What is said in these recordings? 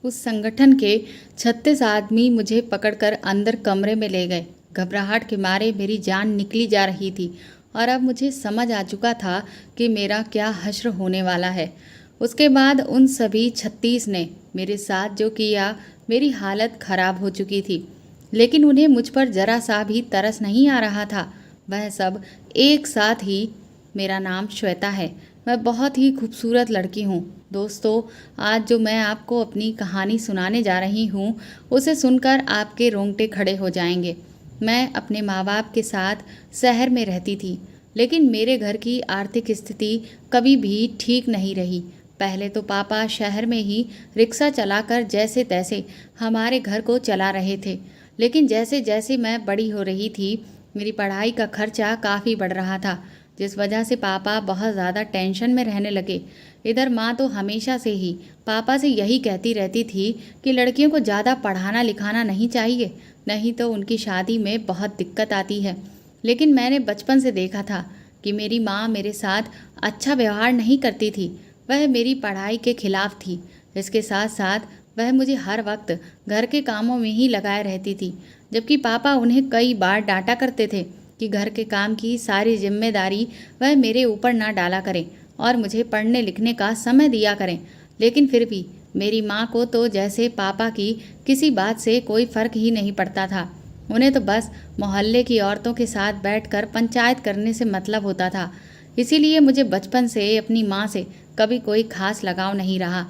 उस संगठन के 36 आदमी मुझे पकड़कर अंदर कमरे में ले गए। घबराहट के मारे मेरी जान निकली जा रही थी और अब मुझे समझ आ चुका था कि मेरा क्या हश्र होने वाला है। उसके बाद उन सभी 36 ने मेरे साथ जो किया, मेरी हालत खराब हो चुकी थी, लेकिन उन्हें मुझ पर जरा सा भी तरस नहीं आ रहा था। वह सब एक साथ ही। मेरा नाम श्वेता है। मैं बहुत ही खूबसूरत लड़की हूँ। दोस्तों, आज जो मैं आपको अपनी कहानी सुनाने जा रही हूँ, उसे सुनकर आपके रोंगटे खड़े हो जाएंगे। मैं अपने माँ बाप के साथ शहर में रहती थी, लेकिन मेरे घर की आर्थिक स्थिति कभी भी ठीक नहीं रही। पहले तो पापा शहर में ही रिक्शा चलाकर जैसे तैसे हमारे घर को चला रहे थे, लेकिन जैसे जैसे मैं बड़ी हो रही थी, मेरी पढ़ाई का खर्चा काफ़ी बढ़ रहा था, जिस वजह से पापा बहुत ज़्यादा टेंशन में रहने लगे। इधर माँ तो हमेशा से ही पापा से यही कहती रहती थी कि लड़कियों को ज़्यादा पढ़ाना लिखाना नहीं चाहिए, नहीं तो उनकी शादी में बहुत दिक्कत आती है। लेकिन मैंने बचपन से देखा था कि मेरी माँ मेरे साथ अच्छा व्यवहार नहीं करती थी। वह मेरी पढ़ाई के खिलाफ थी। इसके साथ साथ वह मुझे हर वक्त घर के कामों में ही लगाए रहती थी, जबकि पापा उन्हें कई बार डांटा करते थे कि घर के काम की सारी जिम्मेदारी वह मेरे ऊपर ना डाला करें और मुझे पढ़ने लिखने का समय दिया करें। लेकिन फिर भी मेरी माँ को तो जैसे पापा की किसी बात से कोई फ़र्क ही नहीं पड़ता था। उन्हें तो बस मोहल्ले की औरतों के साथ बैठकर पंचायत करने से मतलब होता था। इसीलिए मुझे बचपन से अपनी माँ से कभी कोई खास लगाव नहीं रहा।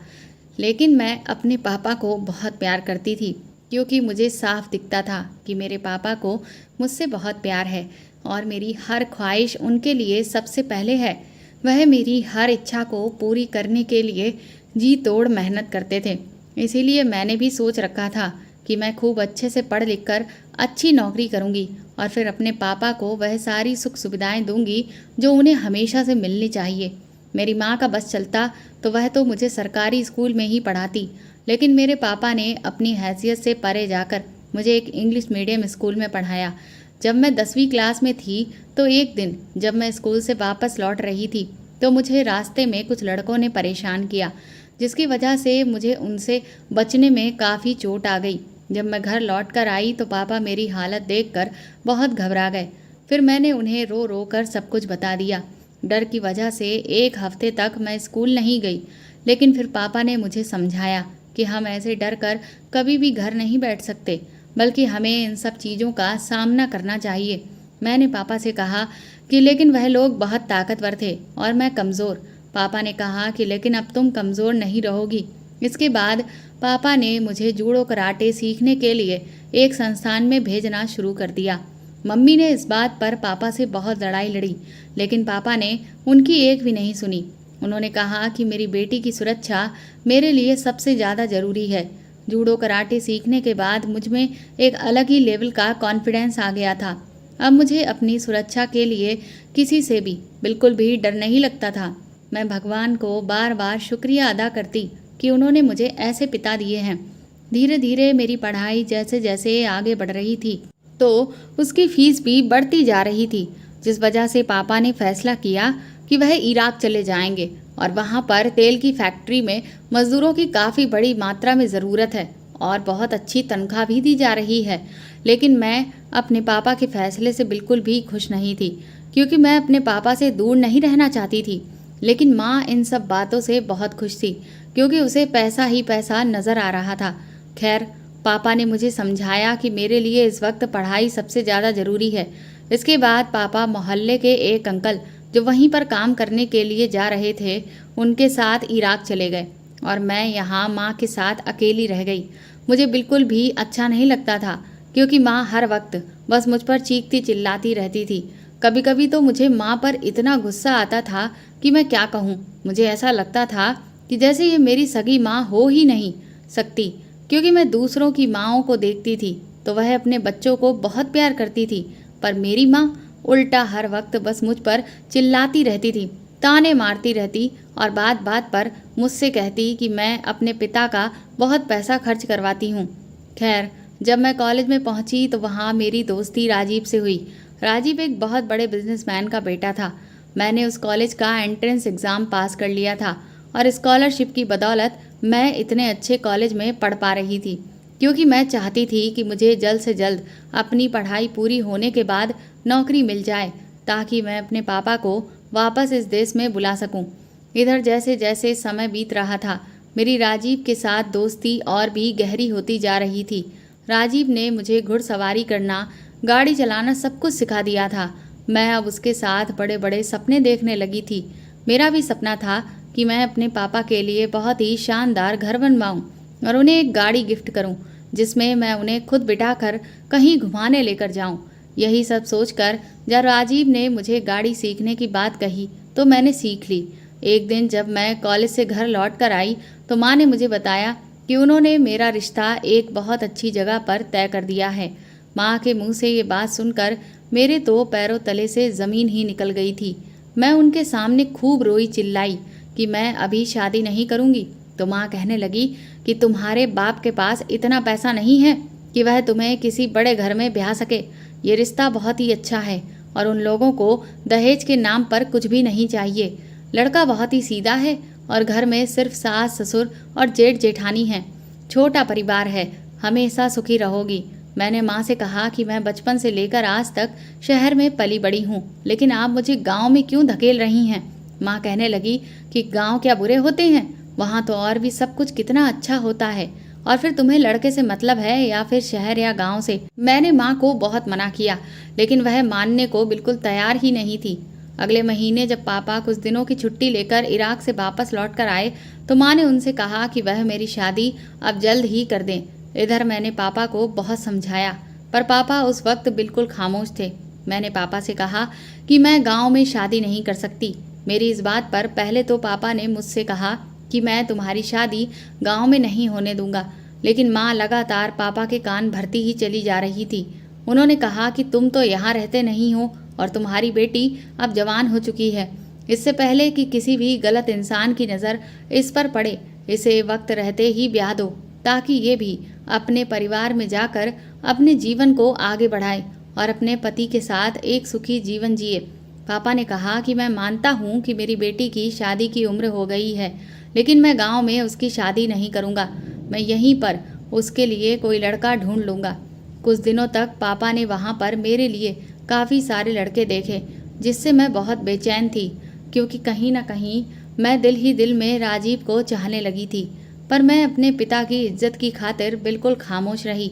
लेकिन मैं अपने पापा को बहुत प्यार करती थी, क्योंकि मुझे साफ दिखता था कि मेरे पापा को मुझसे बहुत प्यार है और मेरी हर ख्वाहिश उनके लिए सबसे पहले है। वह मेरी हर इच्छा को पूरी करने के लिए जी तोड़ मेहनत करते थे। इसीलिए मैंने भी सोच रखा था कि मैं खूब अच्छे से पढ़ लिख कर अच्छी नौकरी करूंगी और फिर अपने पापा को वह सारी सुख सुविधाएं दूंगी जो उन्हें हमेशा से मिलनी चाहिए। मेरी माँ का बस चलता तो वह तो मुझे सरकारी स्कूल में ही पढ़ाती, लेकिन मेरे पापा ने अपनी हैसियत से परे जाकर मुझे एक इंग्लिश मीडियम स्कूल में पढ़ाया। जब मैं 10वीं क्लास में थी तो एक दिन जब मैं स्कूल से वापस लौट रही थी तो मुझे रास्ते में कुछ लड़कों ने परेशान किया, जिसकी वजह से मुझे उनसे बचने में काफ़ी चोट आ गई। जब मैं घर लौट कर आई तो पापा मेरी हालत देखकर बहुत घबरा गए। फिर मैंने उन्हें रो रो कर सब कुछ बता दिया। डर की वजह से एक हफ्ते तक मैं स्कूल नहीं गई, लेकिन फिर पापा ने मुझे समझाया कि हम ऐसे डर कर कभी भी घर नहीं बैठ सकते, बल्कि हमें इन सब चीज़ों का सामना करना चाहिए। मैंने पापा से कहा कि लेकिन वह लोग बहुत ताकतवर थे और मैं कमज़ोर। पापा ने कहा कि लेकिन अब तुम कमज़ोर नहीं रहोगी। इसके बाद पापा ने मुझे जूडो कराटे सीखने के लिए एक संस्थान में भेजना शुरू कर दिया। मम्मी ने इस बात पर पापा से बहुत लड़ाई लड़ी, लेकिन पापा ने उनकी एक भी नहीं सुनी। उन्होंने कहा कि मेरी बेटी की सुरक्षा मेरे लिए सबसे ज़्यादा ज़रूरी है। जूडो कराटे सीखने के बाद मुझ में एक अलग ही लेवल का कॉन्फिडेंस आ गया था। अब मुझे अपनी सुरक्षा के लिए किसी से भी बिल्कुल भी डर नहीं लगता था। मैं भगवान को बार बार शुक्रिया अदा करती कि उन्होंने मुझे ऐसे पिता दिए हैं। धीरे धीरे मेरी पढ़ाई जैसे जैसे आगे बढ़ रही थी तो उसकी फीस भी बढ़ती जा रही थी, जिस वजह से पापा ने फैसला किया कि वह इराक चले जाएंगे और वहाँ पर तेल की फैक्ट्री में मज़दूरों की काफ़ी बड़ी मात्रा में ज़रूरत है और बहुत अच्छी तनख्वाह भी दी जा रही है। लेकिन मैं अपने पापा के फैसले से बिल्कुल भी खुश नहीं थी, क्योंकि मैं अपने पापा से दूर नहीं रहना चाहती थी। लेकिन माँ इन सब बातों से बहुत खुश थी, क्योंकि उसे पैसा ही पैसा नज़र आ रहा था। खैर, पापा ने मुझे समझाया कि मेरे लिए इस वक्त पढ़ाई सबसे ज़्यादा ज़रूरी है। इसके बाद पापा मोहल्ले के एक अंकल जो वहीं पर काम करने के लिए जा रहे थे, उनके साथ इराक चले गए और मैं यहाँ माँ के साथ अकेली रह गई। मुझे बिल्कुल भी अच्छा नहीं लगता था, क्योंकि माँ हर वक्त बस मुझ पर चीखती चिल्लाती रहती थी। कभी कभी तो मुझे माँ पर इतना गुस्सा आता था कि मैं क्या कहूँ। मुझे ऐसा लगता था कि जैसे ये मेरी सगी माँ हो ही नहीं सकती, क्योंकि मैं दूसरों की माँओं को देखती थी तो वह अपने बच्चों को बहुत प्यार करती थी, पर मेरी माँ उल्टा हर वक्त बस मुझ पर चिल्लाती रहती थी, ताने मारती रहती और बात बात पर मुझसे कहती कि मैं अपने पिता का बहुत पैसा खर्च करवाती हूँ। खैर, जब मैं कॉलेज में पहुँची तो वहाँ मेरी दोस्ती राजीव से हुई। राजीव एक बहुत बड़े बिजनेसमैन का बेटा था। मैंने उस कॉलेज का एंट्रेंस एग्ज़ाम पास कर लिया था और स्कॉलरशिप की बदौलत मैं इतने अच्छे कॉलेज में पढ़ पा रही थी, क्योंकि मैं चाहती थी कि मुझे जल्द से जल्द अपनी पढ़ाई पूरी होने के बाद नौकरी मिल जाए, ताकि मैं अपने पापा को वापस इस देश में बुला सकूं। इधर जैसे जैसे समय बीत रहा था, मेरी राजीव के साथ दोस्ती और भी गहरी होती जा रही थी। राजीव ने मुझे घुड़सवारी करना, गाड़ी चलाना सब कुछ सिखा दिया था। मैं अब उसके साथ बड़े बड़े सपने देखने लगी थी। मेरा भी सपना था कि मैं अपने पापा के लिए बहुत ही शानदार घर बनवाऊं और उन्हें एक गाड़ी गिफ्ट करूं, जिसमें मैं उन्हें खुद बिठाकर कहीं घुमाने लेकर जाऊं। यही सब सोचकर जब राजीव ने मुझे गाड़ी सीखने की बात कही तो मैंने सीख ली। एक दिन जब मैं कॉलेज से घर लौट कर आई तो माँ ने मुझे बताया कि उन्होंने मेरा रिश्ता एक बहुत अच्छी जगह पर तय कर दिया है। माँ के मुंह से ये बात सुनकर मेरे तो पैरों तले से ज़मीन ही निकल गई थी। मैं उनके सामने खूब रोई, चिल्लाई कि मैं अभी शादी नहीं करूँगी। तो माँ कहने लगी कि तुम्हारे बाप के पास इतना पैसा नहीं है कि वह तुम्हें किसी बड़े घर में ब्याह सके। ये रिश्ता बहुत ही अच्छा है और उन लोगों को दहेज के नाम पर कुछ भी नहीं चाहिए। लड़का बहुत ही सीधा है और घर में सिर्फ सास ससुर और जेठ जेठानी हैं। छोटा परिवार है, हमेशा सुखी रहोगी। मैंने माँ से कहा कि मैं बचपन से लेकर आज तक शहर में पली बड़ी हूँ, लेकिन आप मुझे गांव में क्यों धकेल रही हैं। माँ कहने लगी कि गांव क्या बुरे होते हैं, वहाँ तो और भी सब कुछ कितना अच्छा होता है। और फिर तुम्हें लड़के से मतलब है या फिर शहर या गांव से। मैंने माँ को बहुत मना किया, लेकिन वह मानने को बिल्कुल तैयार ही नहीं थी। अगले महीने जब पापा कुछ दिनों की छुट्टी लेकर इराक से वापस लौट कर आए तो माँ ने उनसे कहा कि वह मेरी शादी अब जल्द ही कर दें। इधर मैंने पापा को बहुत समझाया, पर पापा उस वक्त बिल्कुल खामोश थे। मैंने पापा से कहा कि मैं गांव में शादी नहीं कर सकती। मेरी इस बात पर पहले तो पापा ने मुझसे कहा कि मैं तुम्हारी शादी गांव में नहीं होने दूंगा, लेकिन माँ लगातार पापा के कान भरती ही चली जा रही थी। उन्होंने कहा कि तुम तो यहाँ रहते नहीं हो और तुम्हारी बेटी अब जवान हो चुकी है। इससे पहले कि किसी भी गलत इंसान की नज़र इस पर पड़े, इसे वक्त रहते ही ब्याह दो, ताकि ये भी अपने परिवार में जाकर अपने जीवन को आगे बढ़ाए और अपने पति के साथ एक सुखी जीवन जिए। पापा ने कहा कि मैं मानता हूँ कि मेरी बेटी की शादी की उम्र हो गई है, लेकिन मैं गांव में उसकी शादी नहीं करूँगा। मैं यहीं पर उसके लिए कोई लड़का ढूंढ लूँगा। कुछ दिनों तक पापा ने वहाँ पर मेरे लिए काफ़ी सारे लड़के देखे, जिससे मैं बहुत बेचैन थी, क्योंकि कहीं ना कहीं मैं दिल ही दिल में राजीव को चाहने लगी थी। पर मैं अपने पिता की इज्जत की खातिर बिल्कुल खामोश रही।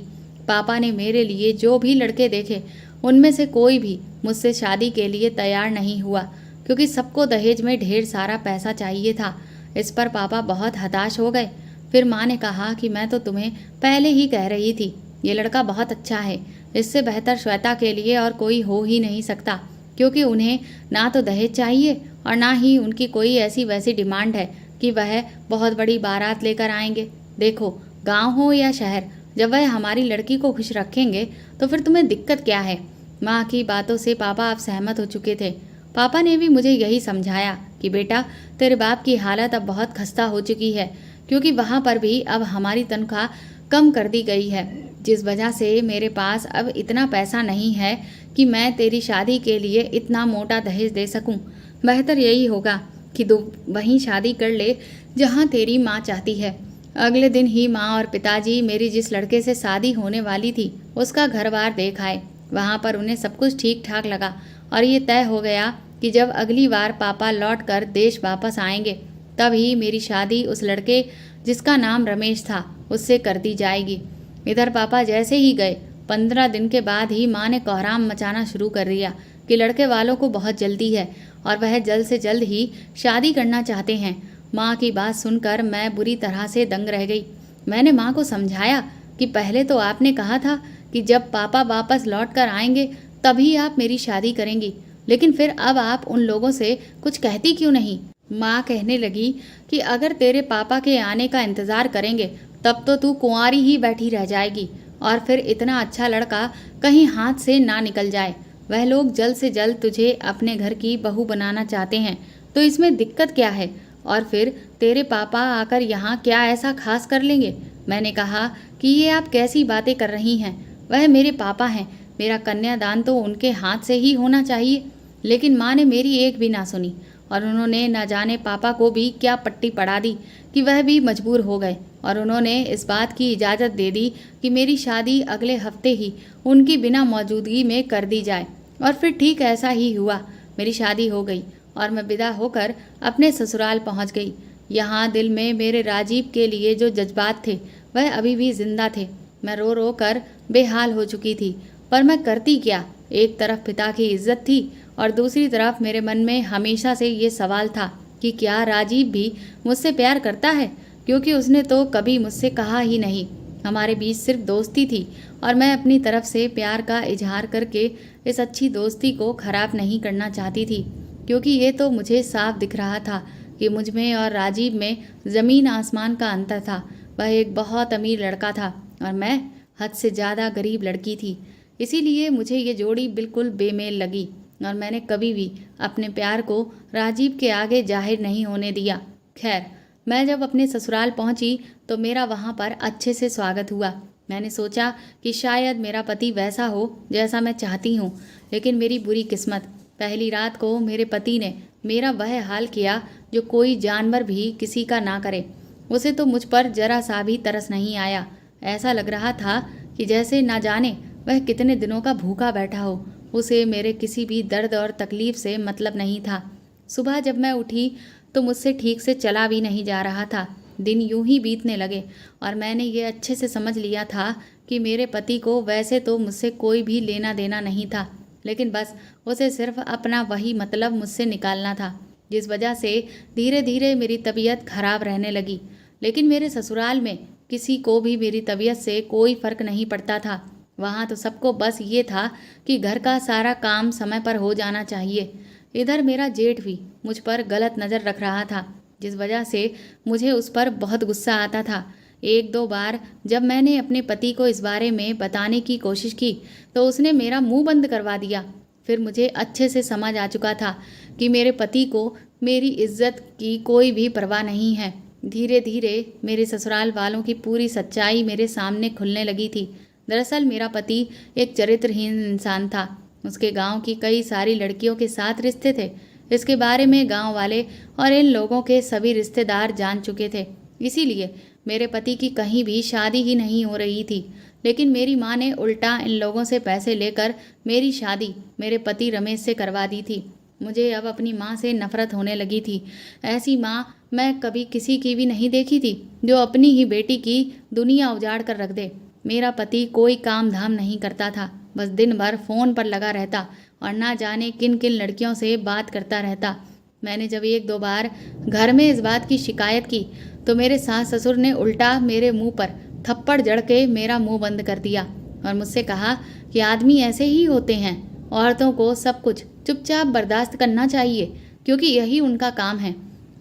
पापा ने मेरे लिए जो भी लड़के देखे, उनमें से कोई भी मुझसे शादी के लिए तैयार नहीं हुआ, क्योंकि सबको दहेज में ढेर सारा पैसा चाहिए था। इस पर पापा बहुत हताश हो गए। फिर माँ ने कहा कि मैं तो तुम्हें पहले ही कह रही थी, ये लड़का बहुत अच्छा है, इससे बेहतर श्वेता के लिए और कोई हो ही नहीं सकता, क्योंकि उन्हें ना तो दहेज चाहिए और ना ही उनकी कोई ऐसी वैसी डिमांड है कि वह बहुत बड़ी बारात लेकर आएंगे। देखो, गांव हो या शहर, जब वह हमारी लड़की को खुश रखेंगे तो फिर तुम्हें दिक्कत क्या है। माँ की बातों से पापा अब सहमत हो चुके थे। पापा ने भी मुझे यही समझाया कि बेटा, तेरे बाप की हालत अब बहुत खस्ता हो चुकी है, क्योंकि वहाँ पर भी अब हमारी तनख्वाह कम कर दी गई है, जिस वजह से मेरे पास अब इतना पैसा नहीं है कि मैं तेरी शादी के लिए इतना मोटा दहेज दे सकूं। बेहतर यही होगा कि तू वहीं शादी कर ले जहां तेरी माँ चाहती है। अगले दिन ही माँ और पिताजी मेरी जिस लड़के से शादी होने वाली थी उसका घर बार देख आए। वहाँ पर उन्हें सब कुछ ठीक ठाक लगा और ये तय हो गया कि जब अगली बार पापा लौट कर देश वापस आएंगे तभी मेरी शादी उस लड़के जिसका नाम रमेश था उससे कर दी जाएगी। इधर पापा जैसे ही गए, 15 दिन के बाद ही माँ ने कोहराम मचाना शुरू कर दिया कि लड़के वालों को बहुत जल्दी है और वह जल्द से जल्द ही शादी करना चाहते हैं। माँ की बात सुनकर मैं बुरी तरह से दंग रह गई। मैंने माँ को समझाया कि पहले तो आपने कहा था कि जब पापा वापस लौट कर आएंगे तभी आप मेरी शादी करेंगी, लेकिन फिर अब आप उन लोगों से कुछ कहती क्यों नहीं। माँ कहने लगी कि अगर तेरे पापा के आने का इंतज़ार करेंगे तब तो तू कुंवारी ही बैठी रह जाएगी और फिर इतना अच्छा लड़का कहीं हाथ से ना निकल जाए। वह लोग जल्द से जल्द तुझे अपने घर की बहू बनाना चाहते हैं, तो इसमें दिक्कत क्या है। और फिर तेरे पापा आकर यहाँ क्या ऐसा खास कर लेंगे। मैंने कहा कि ये आप कैसी बातें कर रही हैं, वह मेरे पापा हैं, मेरा कन्यादान तो उनके हाथ से ही होना चाहिए। लेकिन माँ ने मेरी एक भी ना सुनी और उन्होंने न जाने पापा को भी क्या पट्टी पड़ा दी कि वह भी मजबूर हो गए और उन्होंने इस बात की इजाज़त दे दी कि मेरी शादी अगले हफ्ते ही उनकी बिना मौजूदगी में कर दी जाए। और फिर ठीक ऐसा ही हुआ। मेरी शादी हो गई और मैं विदा होकर अपने ससुराल पहुंच गई। यहाँ दिल में मेरे राजीव के लिए जो जज्बात थे वह अभी भी जिंदा थे। मैं रो रो कर बेहाल हो चुकी थी, पर मैं करती क्या। एक तरफ पिता की इज्जत थी और दूसरी तरफ मेरे मन में हमेशा से ये सवाल था कि क्या राजीव भी मुझसे प्यार करता है, क्योंकि उसने तो कभी मुझसे कहा ही नहीं। हमारे बीच सिर्फ दोस्ती थी और मैं अपनी तरफ से प्यार का इजहार करके इस अच्छी दोस्ती को खराब नहीं करना चाहती थी, क्योंकि ये तो मुझे साफ दिख रहा था कि मुझ में और राजीव में ज़मीन आसमान का अंतर था। वह एक बहुत अमीर लड़का था और मैं हद से ज़्यादा गरीब लड़की थी। इसीलिए मुझे ये जोड़ी बिल्कुल बेमेल लगी और मैंने कभी भी अपने प्यार को राजीव के आगे जाहिर नहीं होने दिया। खैर, मैं जब अपने ससुराल पहुंची तो मेरा वहां पर अच्छे से स्वागत हुआ। मैंने सोचा कि शायद मेरा पति वैसा हो जैसा मैं चाहती हूँ, लेकिन मेरी बुरी किस्मत, पहली रात को मेरे पति ने मेरा वह हाल किया जो कोई जानवर भी किसी का ना करे। उसे तो मुझ पर जरा सा भी तरस नहीं आया। ऐसा लग रहा था कि जैसे ना जाने वह कितने दिनों का भूखा बैठा हो। उसे मेरे किसी भी दर्द और तकलीफ से मतलब नहीं था। सुबह जब मैं उठी तो मुझसे ठीक से चला भी नहीं जा रहा था। दिन यूं ही बीतने लगे और मैंने ये अच्छे से समझ लिया था कि मेरे पति को वैसे तो मुझसे कोई भी लेना देना नहीं था, लेकिन बस उसे सिर्फ अपना वही मतलब मुझसे निकालना था, जिस वजह से धीरे धीरे मेरी तबीयत खराब रहने लगी। लेकिन मेरे ससुराल में किसी को भी मेरी तबीयत से कोई फ़र्क नहीं पड़ता था। वहाँ तो सबको बस ये था कि घर का सारा काम समय पर हो जाना चाहिए। इधर मेरा जेठ भी मुझ पर गलत नज़र रख रहा था, जिस वजह से मुझे उस पर बहुत गुस्सा आता था। एक दो बार जब मैंने अपने पति को इस बारे में बताने की कोशिश की तो उसने मेरा मुंह बंद करवा दिया। फिर मुझे अच्छे से समझ आ चुका था कि मेरे पति को मेरी इज्जत की कोई भी परवाह नहीं है। धीरे धीरे मेरे ससुराल वालों की पूरी सच्चाई मेरे सामने खुलने लगी थी। दरअसल मेरा पति एक चरित्रहीन इंसान था। उसके गांव की कई सारी लड़कियों के साथ रिश्ते थे। इसके बारे में गांव वाले और इन लोगों के सभी रिश्तेदार जान चुके थे। इसीलिए मेरे पति की कहीं भी शादी ही नहीं हो रही थी। लेकिन मेरी माँ ने उल्टा इन लोगों से पैसे लेकर मेरी शादी मेरे पति रमेश से करवा दी थी। मुझे अब अपनी माँ से नफरत होने लगी थी। ऐसी माँ मैं कभी किसी की भी नहीं देखी थी जो अपनी ही बेटी की दुनिया उजाड़ कर रख दे। मेरा पति कोई काम धाम नहीं करता था, बस दिन भर फ़ोन पर लगा रहता और ना जाने किन किन लड़कियों से बात करता रहता। मैंने जब एक दो बार घर में इस बात की शिकायत की तो मेरे सास ससुर ने उल्टा मेरे मुंह पर थप्पड़ जड़ के मेरा मुंह बंद कर दिया और मुझसे कहा कि आदमी ऐसे ही होते हैं, औरतों को सब कुछ चुपचाप बर्दाश्त करना चाहिए क्योंकि यही उनका काम है।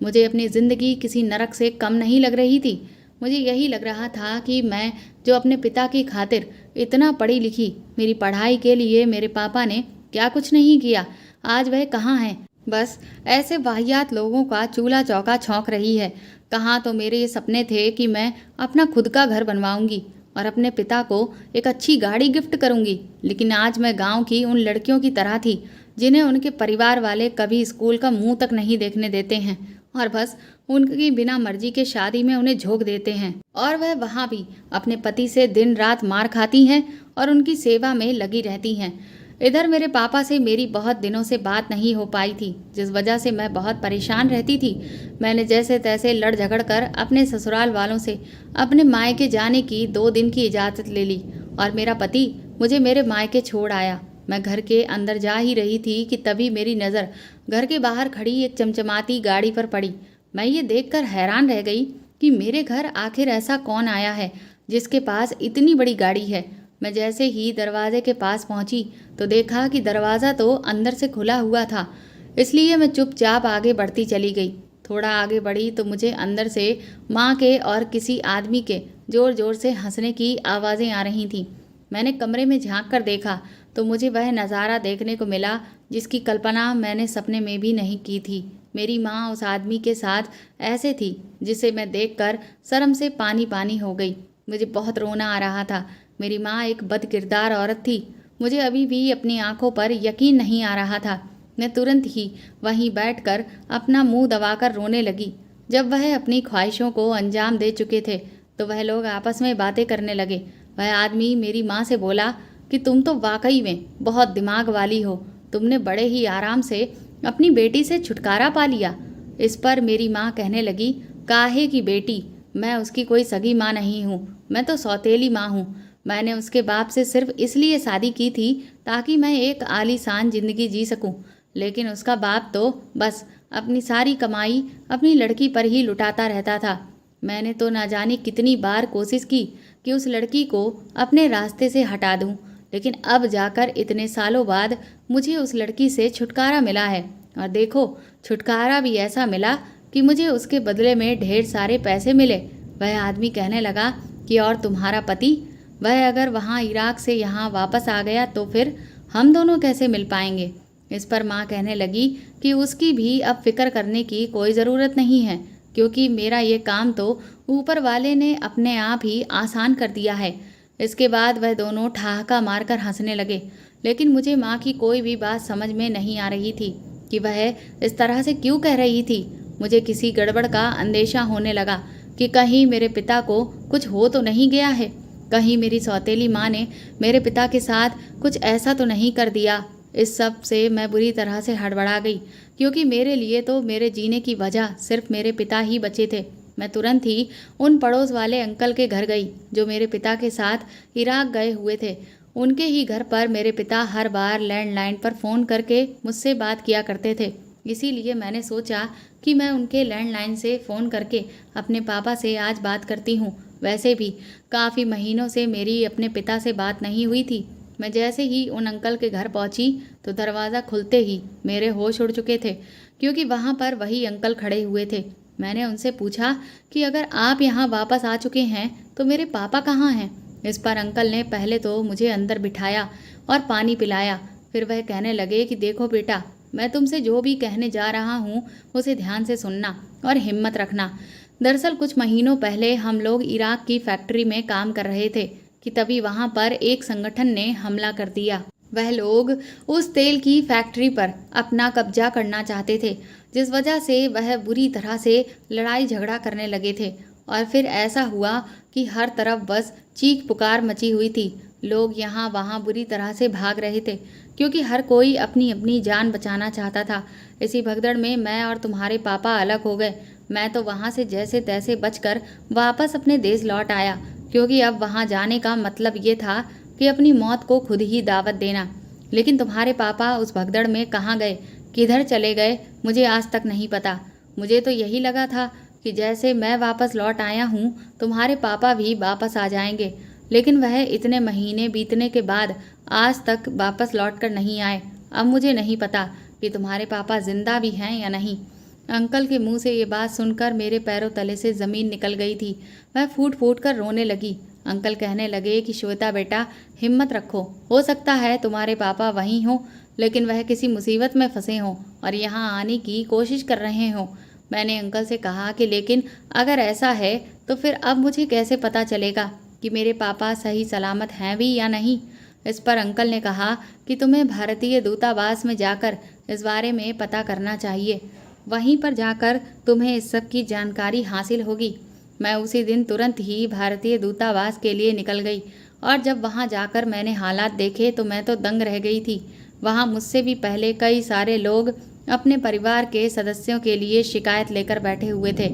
मुझे अपनी ज़िंदगी किसी नरक से कम नहीं लग रही थी। मुझे यही लग रहा था कि मैं जो अपने पिता की खातिर इतना पढ़ी लिखी, मेरी पढ़ाई के लिए मेरे पापा ने क्या कुछ नहीं किया, आज वह कहाँ हैं। बस ऐसे वाहियात लोगों का चूल्हा चौका छौंक रही है। कहाँ तो मेरे ये सपने थे कि मैं अपना खुद का घर बनवाऊंगी और अपने पिता को एक अच्छी गाड़ी गिफ्ट करूंगी, लेकिन आज मैं गांव की उन लड़कियों की तरह थी जिन्हें उनके परिवार वाले कभी स्कूल का मुंह तक नहीं देखने देते हैं और बस उनकी बिना मर्जी के शादी में उन्हें झोंक देते हैं। और वह वहाँ भी अपने पति से दिन रात मार खाती हैं और उनकी सेवा में लगी रहती हैं। इधर मेरे पापा से मेरी बहुत दिनों से बात नहीं हो पाई थी, जिस वजह से मैं बहुत परेशान रहती थी। मैंने जैसे तैसे लड़ झगड़ कर अपने ससुराल वालों से अपने मायके जाने की 2 दिन की इजाज़त ले ली और मेरा पति मुझे मेरे मायके छोड़ आया। मैं घर के अंदर जा ही रही थी कि तभी मेरी नज़र घर के बाहर खड़ी एक चमचमाती गाड़ी पर पड़ी। मैं ये देखकर हैरान रह गई कि मेरे घर आखिर ऐसा कौन आया है जिसके पास इतनी बड़ी गाड़ी है। मैं जैसे ही दरवाजे के पास पहुंची तो देखा कि दरवाज़ा तो अंदर से खुला हुआ था, इसलिए मैं चुपचाप आगे बढ़ती चली गई। थोड़ा आगे बढ़ी तो मुझे अंदर से माँ के और किसी आदमी के ज़ोर ज़ोर से हंसने की आवाज़ें आ रही थीं। मैंने कमरे में झांक कर देखा तो मुझे वह नज़ारा देखने को मिला जिसकी कल्पना मैंने सपने में भी नहीं की थी। मेरी माँ उस आदमी के साथ ऐसे थी जिसे मैं देखकर शर्म से पानी पानी हो गई। मुझे बहुत रोना आ रहा था। मेरी माँ एक बदकिरदार औरत थी। मुझे अभी भी अपनी आंखों पर यकीन नहीं आ रहा था। मैं तुरंत ही वहीं बैठकर अपना मुंह दबाकर रोने लगी। जब वह अपनी ख्वाहिशों को अंजाम दे चुके थे तो वह लोग आपस में बातें करने लगे। वह आदमी मेरी माँ से बोला कि तुम तो वाकई में बहुत दिमाग वाली हो, तुमने बड़े ही आराम से अपनी बेटी से छुटकारा पा लिया। इस पर मेरी माँ कहने लगी, काहे की बेटी, मैं उसकी कोई सगी माँ नहीं हूँ, मैं तो सौतेली माँ हूँ। मैंने उसके बाप से सिर्फ इसलिए शादी की थी ताकि मैं एक आलीशान जिंदगी जी सकूं, लेकिन उसका बाप तो बस अपनी सारी कमाई अपनी लड़की पर ही लुटाता रहता था। मैंने तो ना जाने कितनी बार कोशिश की कि उस लड़की को अपने रास्ते से हटा दूं, लेकिन अब जाकर इतने सालों बाद मुझे उस लड़की से छुटकारा मिला है। और देखो, छुटकारा भी ऐसा मिला कि मुझे उसके बदले में ढेर सारे पैसे मिले। वह आदमी कहने लगा कि और तुम्हारा पति, वह अगर वहाँ इराक से यहाँ वापस आ गया तो फिर हम दोनों कैसे मिल पाएंगे। इस पर माँ कहने लगी कि उसकी भी अब फिक्र करने की कोई ज़रूरत नहीं है, क्योंकि मेरा ये काम तो ऊपर वाले ने अपने आप ही आसान कर दिया है। इसके बाद वह दोनों ठहाका मारकर हंसने लगे, लेकिन मुझे माँ की कोई भी बात समझ में नहीं आ रही थी कि वह इस तरह से क्यों कह रही थी। मुझे किसी गड़बड़ का अंदेशा होने लगा कि कहीं मेरे पिता को कुछ हो तो नहीं गया है, कहीं मेरी सौतेली माँ ने मेरे पिता के साथ कुछ ऐसा तो नहीं कर दिया। इस सब से मैं बुरी तरह से हड़बड़ा गई, क्योंकि मेरे लिए तो मेरे जीने की वजह सिर्फ मेरे पिता ही बचे थे। मैं तुरंत ही उन पड़ोस वाले अंकल के घर गई जो मेरे पिता के साथ इराक गए हुए थे। उनके ही घर पर मेरे पिता हर बार लैंडलाइन पर फ़ोन करके मुझसे बात किया करते थे, इसीलिए मैंने सोचा कि मैं उनके लैंडलाइन से फ़ोन करके अपने पापा से आज बात करती हूँ। वैसे भी काफ़ी महीनों से मेरी अपने पिता से बात नहीं हुई थी। मैं जैसे ही उन अंकल के घर पहुंची तो दरवाज़ा खुलते ही मेरे होश उड़ चुके थे, क्योंकि वहां पर वही अंकल खड़े हुए थे। मैंने उनसे पूछा कि अगर आप यहां वापस आ चुके हैं तो मेरे पापा कहाँ हैं। इस पर अंकल ने पहले तो मुझे अंदर बिठाया और पानी पिलाया। फिर वह कहने लगे कि देखो बेटा, मैं तुमसे जो भी कहने जा रहा हूँ उसे ध्यान से सुनना और हिम्मत रखना। दरअसल कुछ महीनों पहले हम लोग इराक की फैक्ट्री में काम कर रहे थे कि तभी वहां पर एक संगठन ने हमला कर दिया। वह लोग उस तेल की फैक्ट्री पर अपना कब्जा करना चाहते थे, जिस वजह से वह बुरी तरह से लड़ाई झगड़ा करने लगे थे। और फिर ऐसा हुआ कि हर तरफ बस चीख पुकार मची हुई थी। लोग यहाँ वहाँ बुरी तरह से भाग रहे थे, क्योंकि हर कोई अपनी अपनी जान बचाना चाहता था। इसी भगदड़ में मैं और तुम्हारे पापा अलग हो गए। मैं तो वहाँ से जैसे तैसे बचकर वापस अपने देश लौट आया, क्योंकि अब वहाँ जाने का मतलब ये था कि अपनी मौत को खुद ही दावत देना। लेकिन तुम्हारे पापा उस भगदड़ में कहाँ गए, किधर चले गए, मुझे आज तक नहीं पता। मुझे तो यही लगा था कि जैसे मैं वापस लौट आया हूँ तुम्हारे पापा भी वापस आ जाएंगे, लेकिन वह इतने महीने बीतने के बाद आज तक वापस लौट कर नहीं आए। अब मुझे नहीं पता कि तुम्हारे पापा जिंदा भी हैं या नहीं। अंकल के मुंह से ये बात सुनकर मेरे पैरों तले से ज़मीन निकल गई थी। मैं फूट फूट कर रोने लगी। अंकल कहने लगे कि श्वेता बेटा, हिम्मत रखो, हो सकता है तुम्हारे पापा वहीं हों, लेकिन वह किसी मुसीबत में फंसे हों और यहाँ आने की कोशिश कर रहे हों। मैंने अंकल से कहा कि लेकिन अगर ऐसा है तो फिर अब मुझे कैसे पता चलेगा कि मेरे पापा सही सलामत हैं भी या नहीं। इस पर अंकल ने कहा कि तुम्हें भारतीय दूतावास में जाकर इस बारे में पता करना चाहिए, वहीं पर जाकर तुम्हें इस सब की जानकारी हासिल होगी। मैं उसी दिन तुरंत ही भारतीय दूतावास के लिए निकल गई और जब वहां जाकर मैंने हालात देखे तो मैं तो दंग रह गई थी। वहां मुझसे भी पहले कई सारे लोग अपने परिवार के सदस्यों के लिए शिकायत लेकर बैठे हुए थे,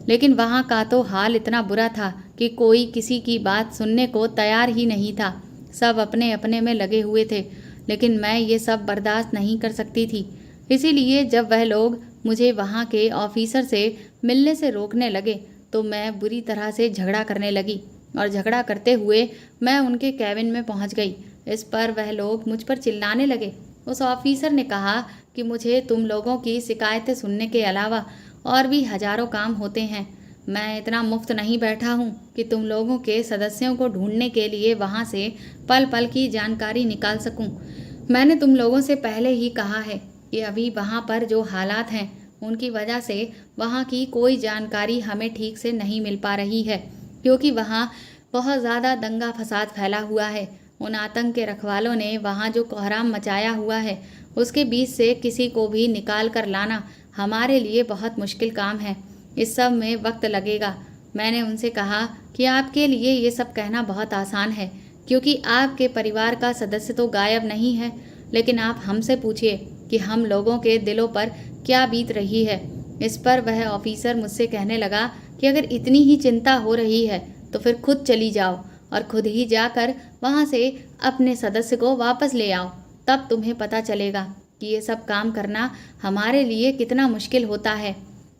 लेकिन वहां का तो हाल इतना बुरा था कि कोई किसी की बात सुनने को तैयार ही नहीं था। सब अपने अपने में लगे हुए थे, लेकिन मैं ये सब बर्दाश्त नहीं कर सकती थी। इसीलिए जब वह लोग मुझे वहाँ के ऑफिसर से मिलने से रोकने लगे तो मैं बुरी तरह से झगड़ा करने लगी और झगड़ा करते हुए मैं उनके कैबिन में पहुँच गई। इस पर वह लोग मुझ पर चिल्लाने लगे। उस ऑफिसर ने कहा कि मुझे तुम लोगों की शिकायतें सुनने के अलावा और भी हजारों काम होते हैं। मैं इतना मुफ्त नहीं बैठा हूँ कि तुम लोगों के सदस्यों को ढूंढने के लिए वहाँ से पल पल की जानकारी निकाल सकूँ। मैंने तुम लोगों से पहले ही कहा है कि अभी वहाँ पर जो हालात हैं उनकी वजह से वहाँ की कोई जानकारी हमें ठीक से नहीं मिल पा रही है, क्योंकि वहाँ बहुत ज़्यादा दंगा फसाद फैला हुआ है। उन आतंक के रखवालों ने वहाँ जो कोहराम मचाया हुआ है उसके बीच से किसी को भी निकाल कर लाना हमारे लिए बहुत मुश्किल काम है। इस सब में वक्त लगेगा। मैंने उनसे कहा कि आपके लिए ये सब कहना बहुत आसान है, क्योंकि आपके परिवार का सदस्य तो गायब नहीं है, लेकिन आप हमसे पूछिए कि हम लोगों के दिलों पर क्या बीत रही है। इस पर वह ऑफिसर मुझसे कहने लगा कि अगर इतनी ही चिंता हो रही है तो फिर खुद चली जाओ और खुद ही जाकर वहाँ से अपने सदस्य को वापस ले आओ। तब तुम्हें पता चलेगा कि ये सब काम करना हमारे लिए कितना मुश्किल होता है।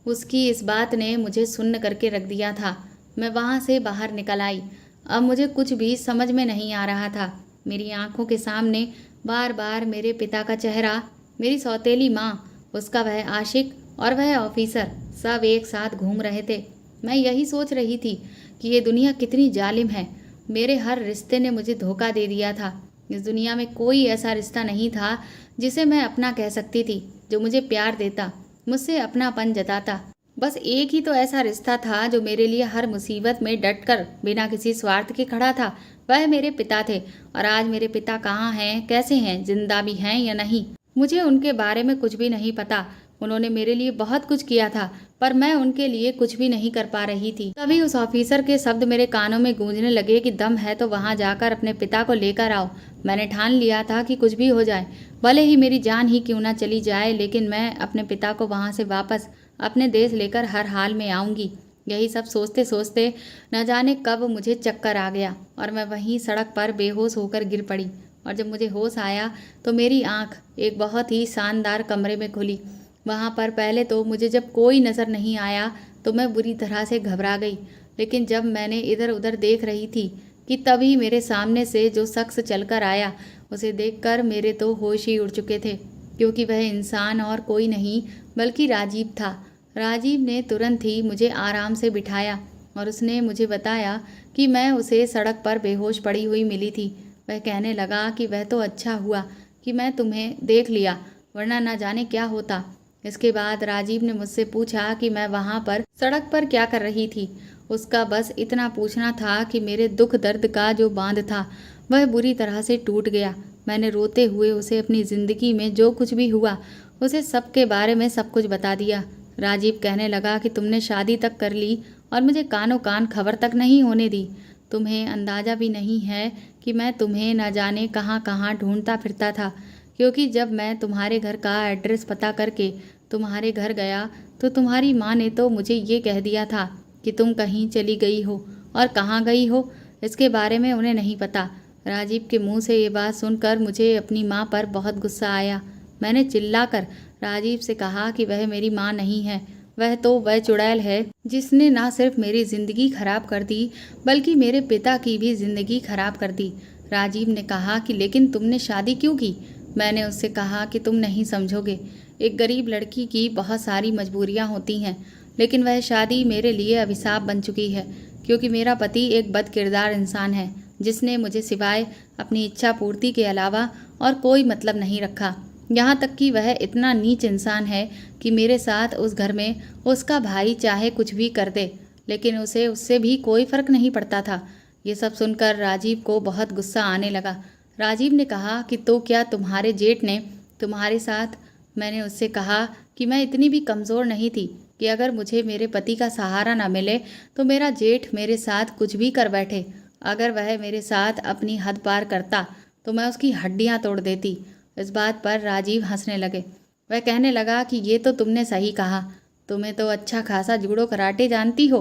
उसकी इस बात ने मुझे सुन्न करके रख दिया था। मैं वहाँ से बाहर निकल आई। अब मुझे कुछ भी समझ में नहीं आ रहा था। मेरी आंखों के सामने बार बार मेरे पिता का चेहरा, मेरी सौतेली माँ, उसका वह आशिक और वह ऑफिसर सब एक साथ घूम रहे थे। मैं यही सोच रही थी कि ये दुनिया कितनी जालिम है। मेरे हर रिश्ते ने मुझे धोखा दे दिया था। इस दुनिया में कोई ऐसा रिश्ता नहीं था जिसे मैं अपना कह सकती थी, जो मुझे प्यार देता, मुझसे अपनापन जताता। बस एक ही तो ऐसा रिश्ता था जो मेरे लिए हर मुसीबत में डटकर बिना किसी स्वार्थ के खड़ा था। वह मेरे पिता थे। और आज मेरे पिता कहाँ हैं, कैसे हैं, जिंदा भी हैं या नहीं, मुझे उनके बारे में कुछ भी नहीं पता। उन्होंने मेरे लिए बहुत कुछ किया था, पर मैं उनके लिए कुछ भी नहीं कर पा रही थी। तभी उस ऑफिसर के शब्द मेरे कानों में गूंजने लगे कि दम है तो वहां जाकर अपने पिता को लेकर आओ। मैंने ठान लिया था कि कुछ भी हो जाए, भले ही मेरी जान ही क्यों ना चली जाए, लेकिन मैं अपने पिता को वहां से वापस अपने देश लेकर हर हाल में आऊंगी। यही सब सोचते सोचते न जाने कब मुझे चक्कर आ गया और मैं वहीं सड़क पर बेहोश होकर गिर पड़ी। और जब मुझे होश आया तो मेरी आंख एक बहुत ही शानदार कमरे में खुली। वहाँ पर पहले तो मुझे जब कोई नज़र नहीं आया तो मैं बुरी तरह से घबरा गई, लेकिन जब मैंने इधर उधर देख रही थी कि तभी मेरे सामने से जो शख्स चलकर आया, उसे देखकर मेरे तो होश ही उड़ चुके थे, क्योंकि वह इंसान और कोई नहीं बल्कि राजीव था। राजीव ने तुरंत ही मुझे आराम से बिठाया और उसने मुझे बताया कि मैं उसे सड़क पर बेहोश पड़ी हुई मिली थी। वह कहने लगा कि वह तो अच्छा हुआ कि मैं तुम्हें देख लिया, वरना न जाने क्या होता। इसके बाद राजीव ने मुझसे पूछा कि मैं वहाँ पर सड़क पर क्या कर रही थी। उसका बस इतना पूछना था कि मेरे दुख दर्द का जो बांध था वह बुरी तरह से टूट गया। मैंने रोते हुए उसे अपनी ज़िंदगी में जो कुछ भी हुआ उसे सब के बारे में सब कुछ बता दिया। राजीव कहने लगा कि तुमने शादी तक कर ली और मुझे कानों कान खबर तक नहीं होने दी। तुम्हें अंदाज़ा भी नहीं है कि मैं तुम्हें न जाने कहाँ कहाँ ढूंढता फिरता था, क्योंकि जब मैं तुम्हारे घर का एड्रेस पता करके तुम्हारे घर गया तो तुम्हारी माँ ने तो मुझे ये कह दिया था कि तुम कहीं चली गई हो, और कहाँ गई हो इसके बारे में उन्हें नहीं पता। राजीव के मुंह से ये बात सुनकर मुझे अपनी माँ पर बहुत गुस्सा आया। मैंने चिल्लाकर राजीव से कहा कि वह मेरी माँ नहीं है, वह तो वह चुड़ैल है जिसने ना सिर्फ मेरी ज़िंदगी खराब कर दी बल्कि मेरे पिता की भी ज़िंदगी खराब कर दी। राजीव ने कहा कि लेकिन तुमने शादी क्यों की? मैंने उससे कहा कि तुम नहीं समझोगे, एक गरीब लड़की की बहुत सारी मजबूरियां होती हैं, लेकिन वह शादी मेरे लिए अभिशाप बन चुकी है, क्योंकि मेरा पति एक बदकिरदार इंसान है जिसने मुझे सिवाय अपनी इच्छा पूर्ति के अलावा और कोई मतलब नहीं रखा। यहाँ तक कि वह इतना नीच इंसान है कि मेरे साथ उस घर में उसका भाई चाहे कुछ भी कर दे, लेकिन उसे उससे भी कोई फर्क नहीं पड़ता था। ये सब सुनकर राजीव को बहुत गुस्सा आने लगा। राजीव ने कहा कि तो क्या तुम्हारे जेठ ने तुम्हारे साथ? मैंने उससे कहा कि मैं इतनी भी कमज़ोर नहीं थी कि अगर मुझे मेरे पति का सहारा ना मिले तो मेरा जेठ मेरे साथ कुछ भी कर बैठे। अगर वह मेरे साथ अपनी हद पार करता तो मैं उसकी हड्डियां तोड़ देती। इस बात पर राजीव हंसने लगे। वह कहने लगा कि ये तो तुमने सही कहा, तुम्हें तो अच्छा खासा जूडो कराटे जानती हो,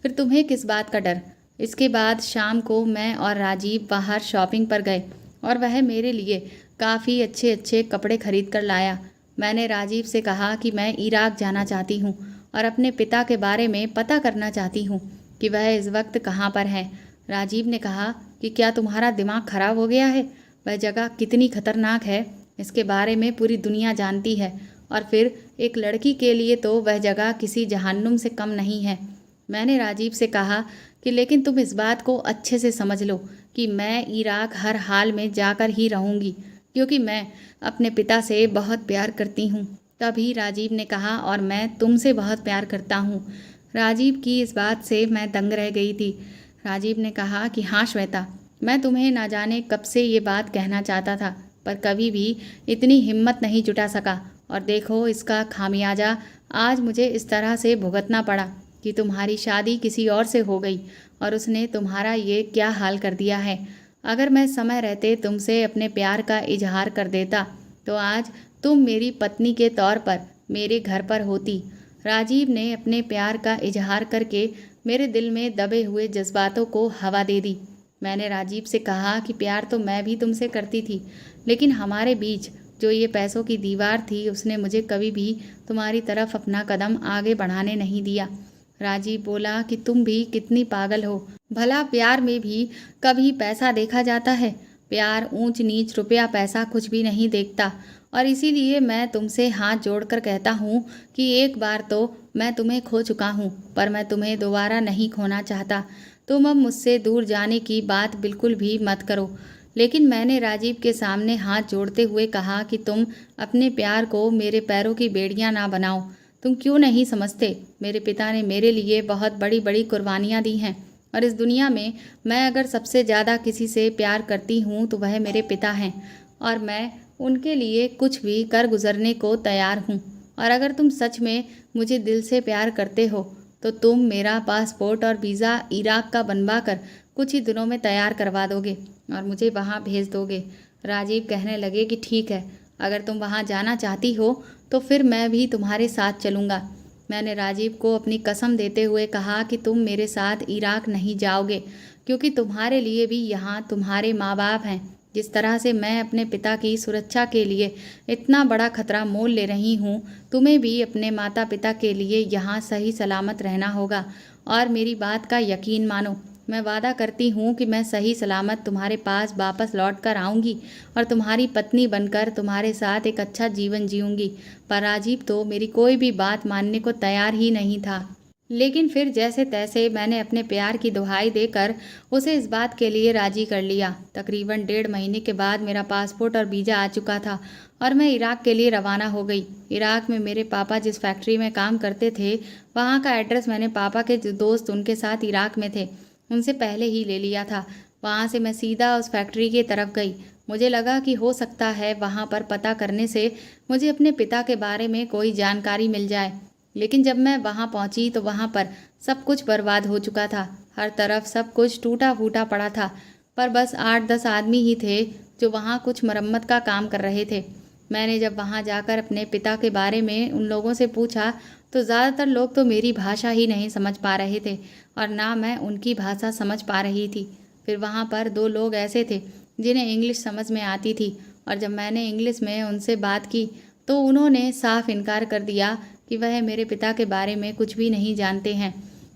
फिर तुम्हें किस बात का डर। इसके बाद शाम को मैं और राजीव बाहर शॉपिंग पर गए और वह मेरे लिए काफ़ी अच्छे अच्छे कपड़े खरीद कर लाया। मैंने राजीव से कहा कि मैं इराक जाना चाहती हूँ और अपने पिता के बारे में पता करना चाहती हूँ कि वह इस वक्त कहाँ पर हैं। राजीव ने कहा कि क्या तुम्हारा दिमाग खराब हो गया है? वह जगह कितनी खतरनाक है इसके बारे में पूरी दुनिया जानती है, और फिर एक लड़की के लिए तो वह जगह किसी जहन्नुम से कम नहीं है। मैंने राजीव से कहा कि लेकिन तुम इस बात को अच्छे से समझ लो कि मैं इराक हर हाल में जाकर ही रहूँगी, क्योंकि मैं अपने पिता से बहुत प्यार करती हूँ। तभी राजीव ने कहा और मैं तुमसे बहुत प्यार करता हूँ। राजीव की इस बात से मैं दंग रह गई थी। राजीव ने कहा कि हाँ श्वेता, मैं तुम्हें ना जाने कब से ये बात कहना चाहता था, पर कभी भी इतनी हिम्मत नहीं जुटा सका। और देखो इसका खामियाजा आज मुझे इस तरह से भुगतना पड़ा कि तुम्हारी शादी किसी और से हो गई और उसने तुम्हारा ये क्या हाल कर दिया है। अगर मैं समय रहते तुमसे अपने प्यार का इजहार कर देता तो आज तुम मेरी पत्नी के तौर पर मेरे घर पर होती। राजीव ने अपने प्यार का इजहार करके मेरे दिल में दबे हुए जज्बातों को हवा दे दी। मैंने राजीव से कहा कि प्यार तो मैं भी तुमसे करती थी, लेकिन हमारे बीच जो ये पैसों की दीवार थी उसने मुझे कभी भी तुम्हारी तरफ अपना कदम आगे बढ़ाने नहीं दिया। राजीव बोला कि तुम भी कितनी पागल हो, भला प्यार में भी कभी पैसा देखा जाता है? प्यार ऊंच नीच रुपया पैसा कुछ भी नहीं देखता। और इसीलिए मैं तुमसे हाथ जोड़कर कहता हूँ कि एक बार तो मैं तुम्हें खो चुका हूँ, पर मैं तुम्हें दोबारा नहीं खोना चाहता। तुम अब मुझसे दूर जाने की बात बिल्कुल भी मत करो। लेकिन मैंने राजीव के सामने हाथ जोड़ते हुए कहा कि तुम अपने प्यार को मेरे पैरों की बेड़ियां ना बनाओ। तुम क्यों नहीं समझते, मेरे पिता ने मेरे लिए बहुत बड़ी बड़ी कुर्बानियाँ दी हैं, और इस दुनिया में मैं अगर सबसे ज़्यादा किसी से प्यार करती हूँ तो वह मेरे पिता हैं, और मैं उनके लिए कुछ भी कर गुजरने को तैयार हूँ। और अगर तुम सच में मुझे दिल से प्यार करते हो तो तुम मेरा पासपोर्ट और वीज़ा इराक का बनवा कर कुछ ही दिनों में तैयार करवा दोगे और मुझे वहाँ भेज दोगे। राजीव कहने लगे कि ठीक है, अगर तुम वहाँ जाना चाहती हो तो फिर मैं भी तुम्हारे साथ चलूँगा। मैंने राजीव को अपनी कसम देते हुए कहा कि तुम मेरे साथ इराक नहीं जाओगे, क्योंकि तुम्हारे लिए भी यहाँ तुम्हारे माँ बाप हैं। जिस तरह से मैं अपने पिता की सुरक्षा के लिए इतना बड़ा खतरा मोल ले रही हूँ, तुम्हें भी अपने माता पिता के लिए यहाँ सही सलामत रहना होगा। और मेरी बात का यकीन मानो, मैं वादा करती हूँ कि मैं सही सलामत तुम्हारे पास वापस लौट कर आऊँगी और तुम्हारी पत्नी बनकर तुम्हारे साथ एक अच्छा जीवन जीऊँगी। पर राजीव तो मेरी कोई भी बात मानने को तैयार ही नहीं था। लेकिन फिर जैसे तैसे मैंने अपने प्यार की दुहाई देकर उसे इस बात के लिए राजी कर लिया। तकरीबन 1.5 महीने के बाद मेरा पासपोर्ट और वीज़ा आ चुका था और मैं इराक के लिए रवाना हो गई। इराक में मेरे पापा जिस फैक्ट्री में काम करते थे, वहाँ का एड्रेस मैंने पापा के जो दोस्त उनके साथ इराक में थे उनसे पहले ही ले लिया था। वहाँ से मैं सीधा उस फैक्ट्री की तरफ गई। मुझे लगा कि हो सकता है वहाँ पर पता करने से मुझे अपने पिता के बारे में कोई जानकारी मिल जाए। लेकिन जब मैं वहाँ पहुँची तो वहाँ पर सब कुछ बर्बाद हो चुका था। हर तरफ सब कुछ टूटा फूटा पड़ा था, पर बस 8-10 आदमी ही थे जो वहाँ कुछ मरम्मत का काम कर रहे थे। मैंने जब वहाँ जाकर अपने पिता के बारे में उन लोगों से पूछा तो ज़्यादातर लोग तो मेरी भाषा ही नहीं समझ पा रहे थे और ना मैं उनकी भाषा समझ पा रही थी। फिर वहाँ पर 2 लोग ऐसे थे जिन्हें इंग्लिश समझ में आती थी, और जब मैंने इंग्लिश में उनसे बात की तो उन्होंने साफ इनकार कर दिया कि वह मेरे पिता के बारे में कुछ भी नहीं जानते हैं।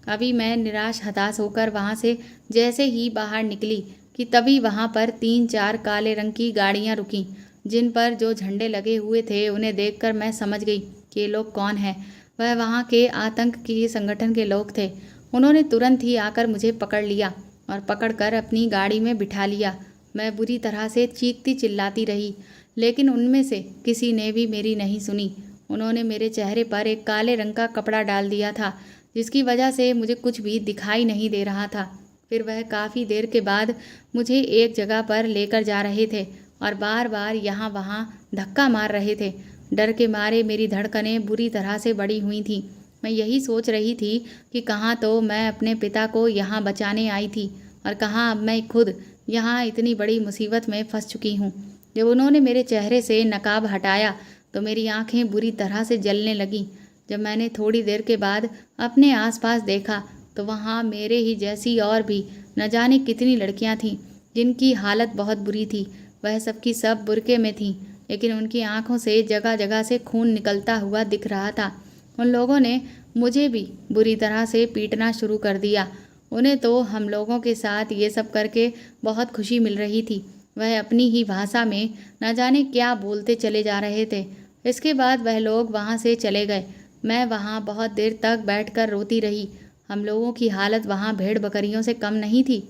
अभी मैं निराश हताश होकर वहाँ से जैसे ही बाहर निकली कि तभी वहाँ पर 3-4 काले रंग की गाड़ियाँ रुकीं, जिन पर जो झंडे लगे हुए थे उन्हें देखकर मैं समझ गई कि ये लोग कौन हैं। वह वहाँ के आतंक के संगठन के लोग थे। उन्होंने तुरंत ही आकर मुझे पकड़ लिया और पकड़कर अपनी गाड़ी में बिठा लिया। मैं बुरी तरह से चीखती चिल्लाती रही, लेकिन उनमें से किसी ने भी मेरी नहीं सुनी। उन्होंने मेरे चेहरे पर एक काले रंग का कपड़ा डाल दिया था, जिसकी वजह से मुझे कुछ भी दिखाई नहीं दे रहा था। फिर वह काफ़ी देर के बाद मुझे एक जगह पर लेकर जा रहे थे और बार बार यहाँ वहाँ धक्का मार रहे थे। डर के मारे मेरी धड़कनें बुरी तरह से बढ़ी हुई थीं। मैं यही सोच रही थी कि कहाँ तो मैं अपने पिता को यहाँ बचाने आई थी और कहाँ अब मैं खुद यहाँ इतनी बड़ी मुसीबत में फंस चुकी हूँ। जब उन्होंने मेरे चेहरे से नकाब हटाया तो मेरी आंखें बुरी तरह से जलने लगीं। जब मैंने थोड़ी देर के बाद अपने आसपास देखा तो वहाँ मेरे ही जैसी और भी न जाने कितनी लड़कियाँ थीं जिनकी हालत बहुत बुरी थी। वह सब की सब बुरके में थीं, लेकिन उनकी आंखों से जगह जगह से खून निकलता हुआ दिख रहा था। उन लोगों ने मुझे भी बुरी तरह से पीटना शुरू कर दिया। उन्हें तो हम लोगों के साथ ये सब करके बहुत खुशी मिल रही थी। वह अपनी ही भाषा में न जाने क्या बोलते चले जा रहे थे। इसके बाद वह लोग वहाँ से चले गए। मैं वहाँ बहुत देर तक बैठकर रोती रही। हम लोगों की हालत वहाँ भेड़ बकरियों से कम नहीं थी।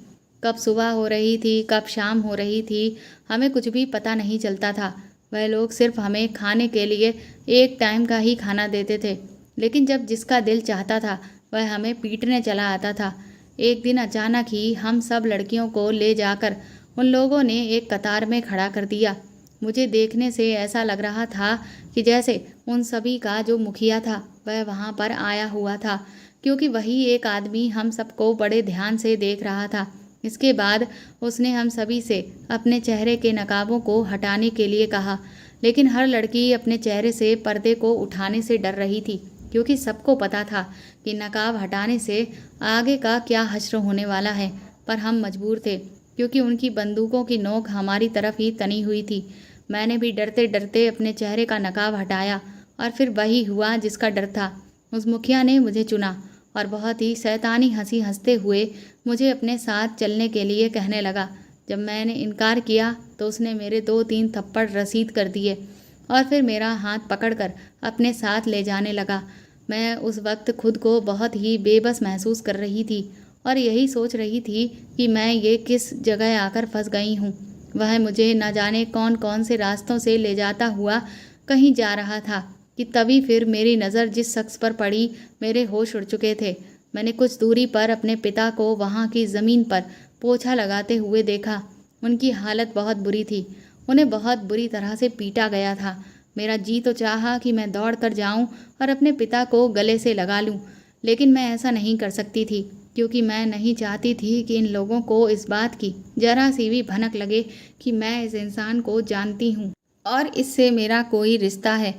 कब सुबह हो रही थी, कब शाम हो रही थी, हमें कुछ भी पता नहीं चलता था। वह लोग सिर्फ हमें खाने के लिए एक टाइम का ही खाना देते थे, लेकिन जब जिसका दिल चाहता था वह हमें पीटने चला आता था। एक दिन अचानक ही हम सब लड़कियों को ले जाकर उन लोगों ने एक कतार में खड़ा कर दिया। मुझे देखने से ऐसा लग रहा था कि जैसे उन सभी का जो मुखिया था वह वहाँ पर आया हुआ था, क्योंकि वही एक आदमी हम सबको बड़े ध्यान से देख रहा था। इसके बाद उसने हम सभी से अपने चेहरे के नकाबों को हटाने के लिए कहा, लेकिन हर लड़की अपने चेहरे से पर्दे को उठाने से डर रही थी, क्योंकि सबको पता था कि नकाब हटाने से आगे का क्या हश्र होने वाला है। पर हम मजबूर थे, क्योंकि उनकी बंदूकों की नोक हमारी तरफ ही तनी हुई थी। मैंने भी डरते डरते अपने चेहरे का नकाब हटाया, और फिर वही हुआ जिसका डर था। उस मुखिया ने मुझे चुना और बहुत ही शैतानी हंसी हंसते हुए मुझे अपने साथ चलने के लिए कहने लगा। जब मैंने इनकार किया तो उसने मेरे 2-3 थप्पड़ रसीद कर दिए और फिर मेरा हाथ पकड़कर अपने साथ ले जाने लगा। मैं उस वक्त खुद को बहुत ही बेबस महसूस कर रही थी और यही सोच रही थी कि मैं ये किस जगह आकर फंस गई हूँ। वह मुझे न जाने कौन कौन से रास्तों से ले जाता हुआ कहीं जा रहा था कि तभी फिर मेरी नज़र जिस शख्स पर पड़ी, मेरे होश उड़ चुके थे। मैंने कुछ दूरी पर अपने पिता को वहाँ की ज़मीन पर पोछा लगाते हुए देखा। उनकी हालत बहुत बुरी थी, उन्हें बहुत बुरी तरह से पीटा गया था। मेरा जी तो चाहा कि मैं दौड़ कर जाऊं और अपने पिता को गले से लगा लूं, लेकिन मैं ऐसा नहीं कर सकती थी, क्योंकि मैं नहीं चाहती थी कि इन लोगों को इस बात की जरा सी भी भनक लगे कि मैं इस इंसान को जानती हूँ और इससे मेरा कोई रिश्ता है।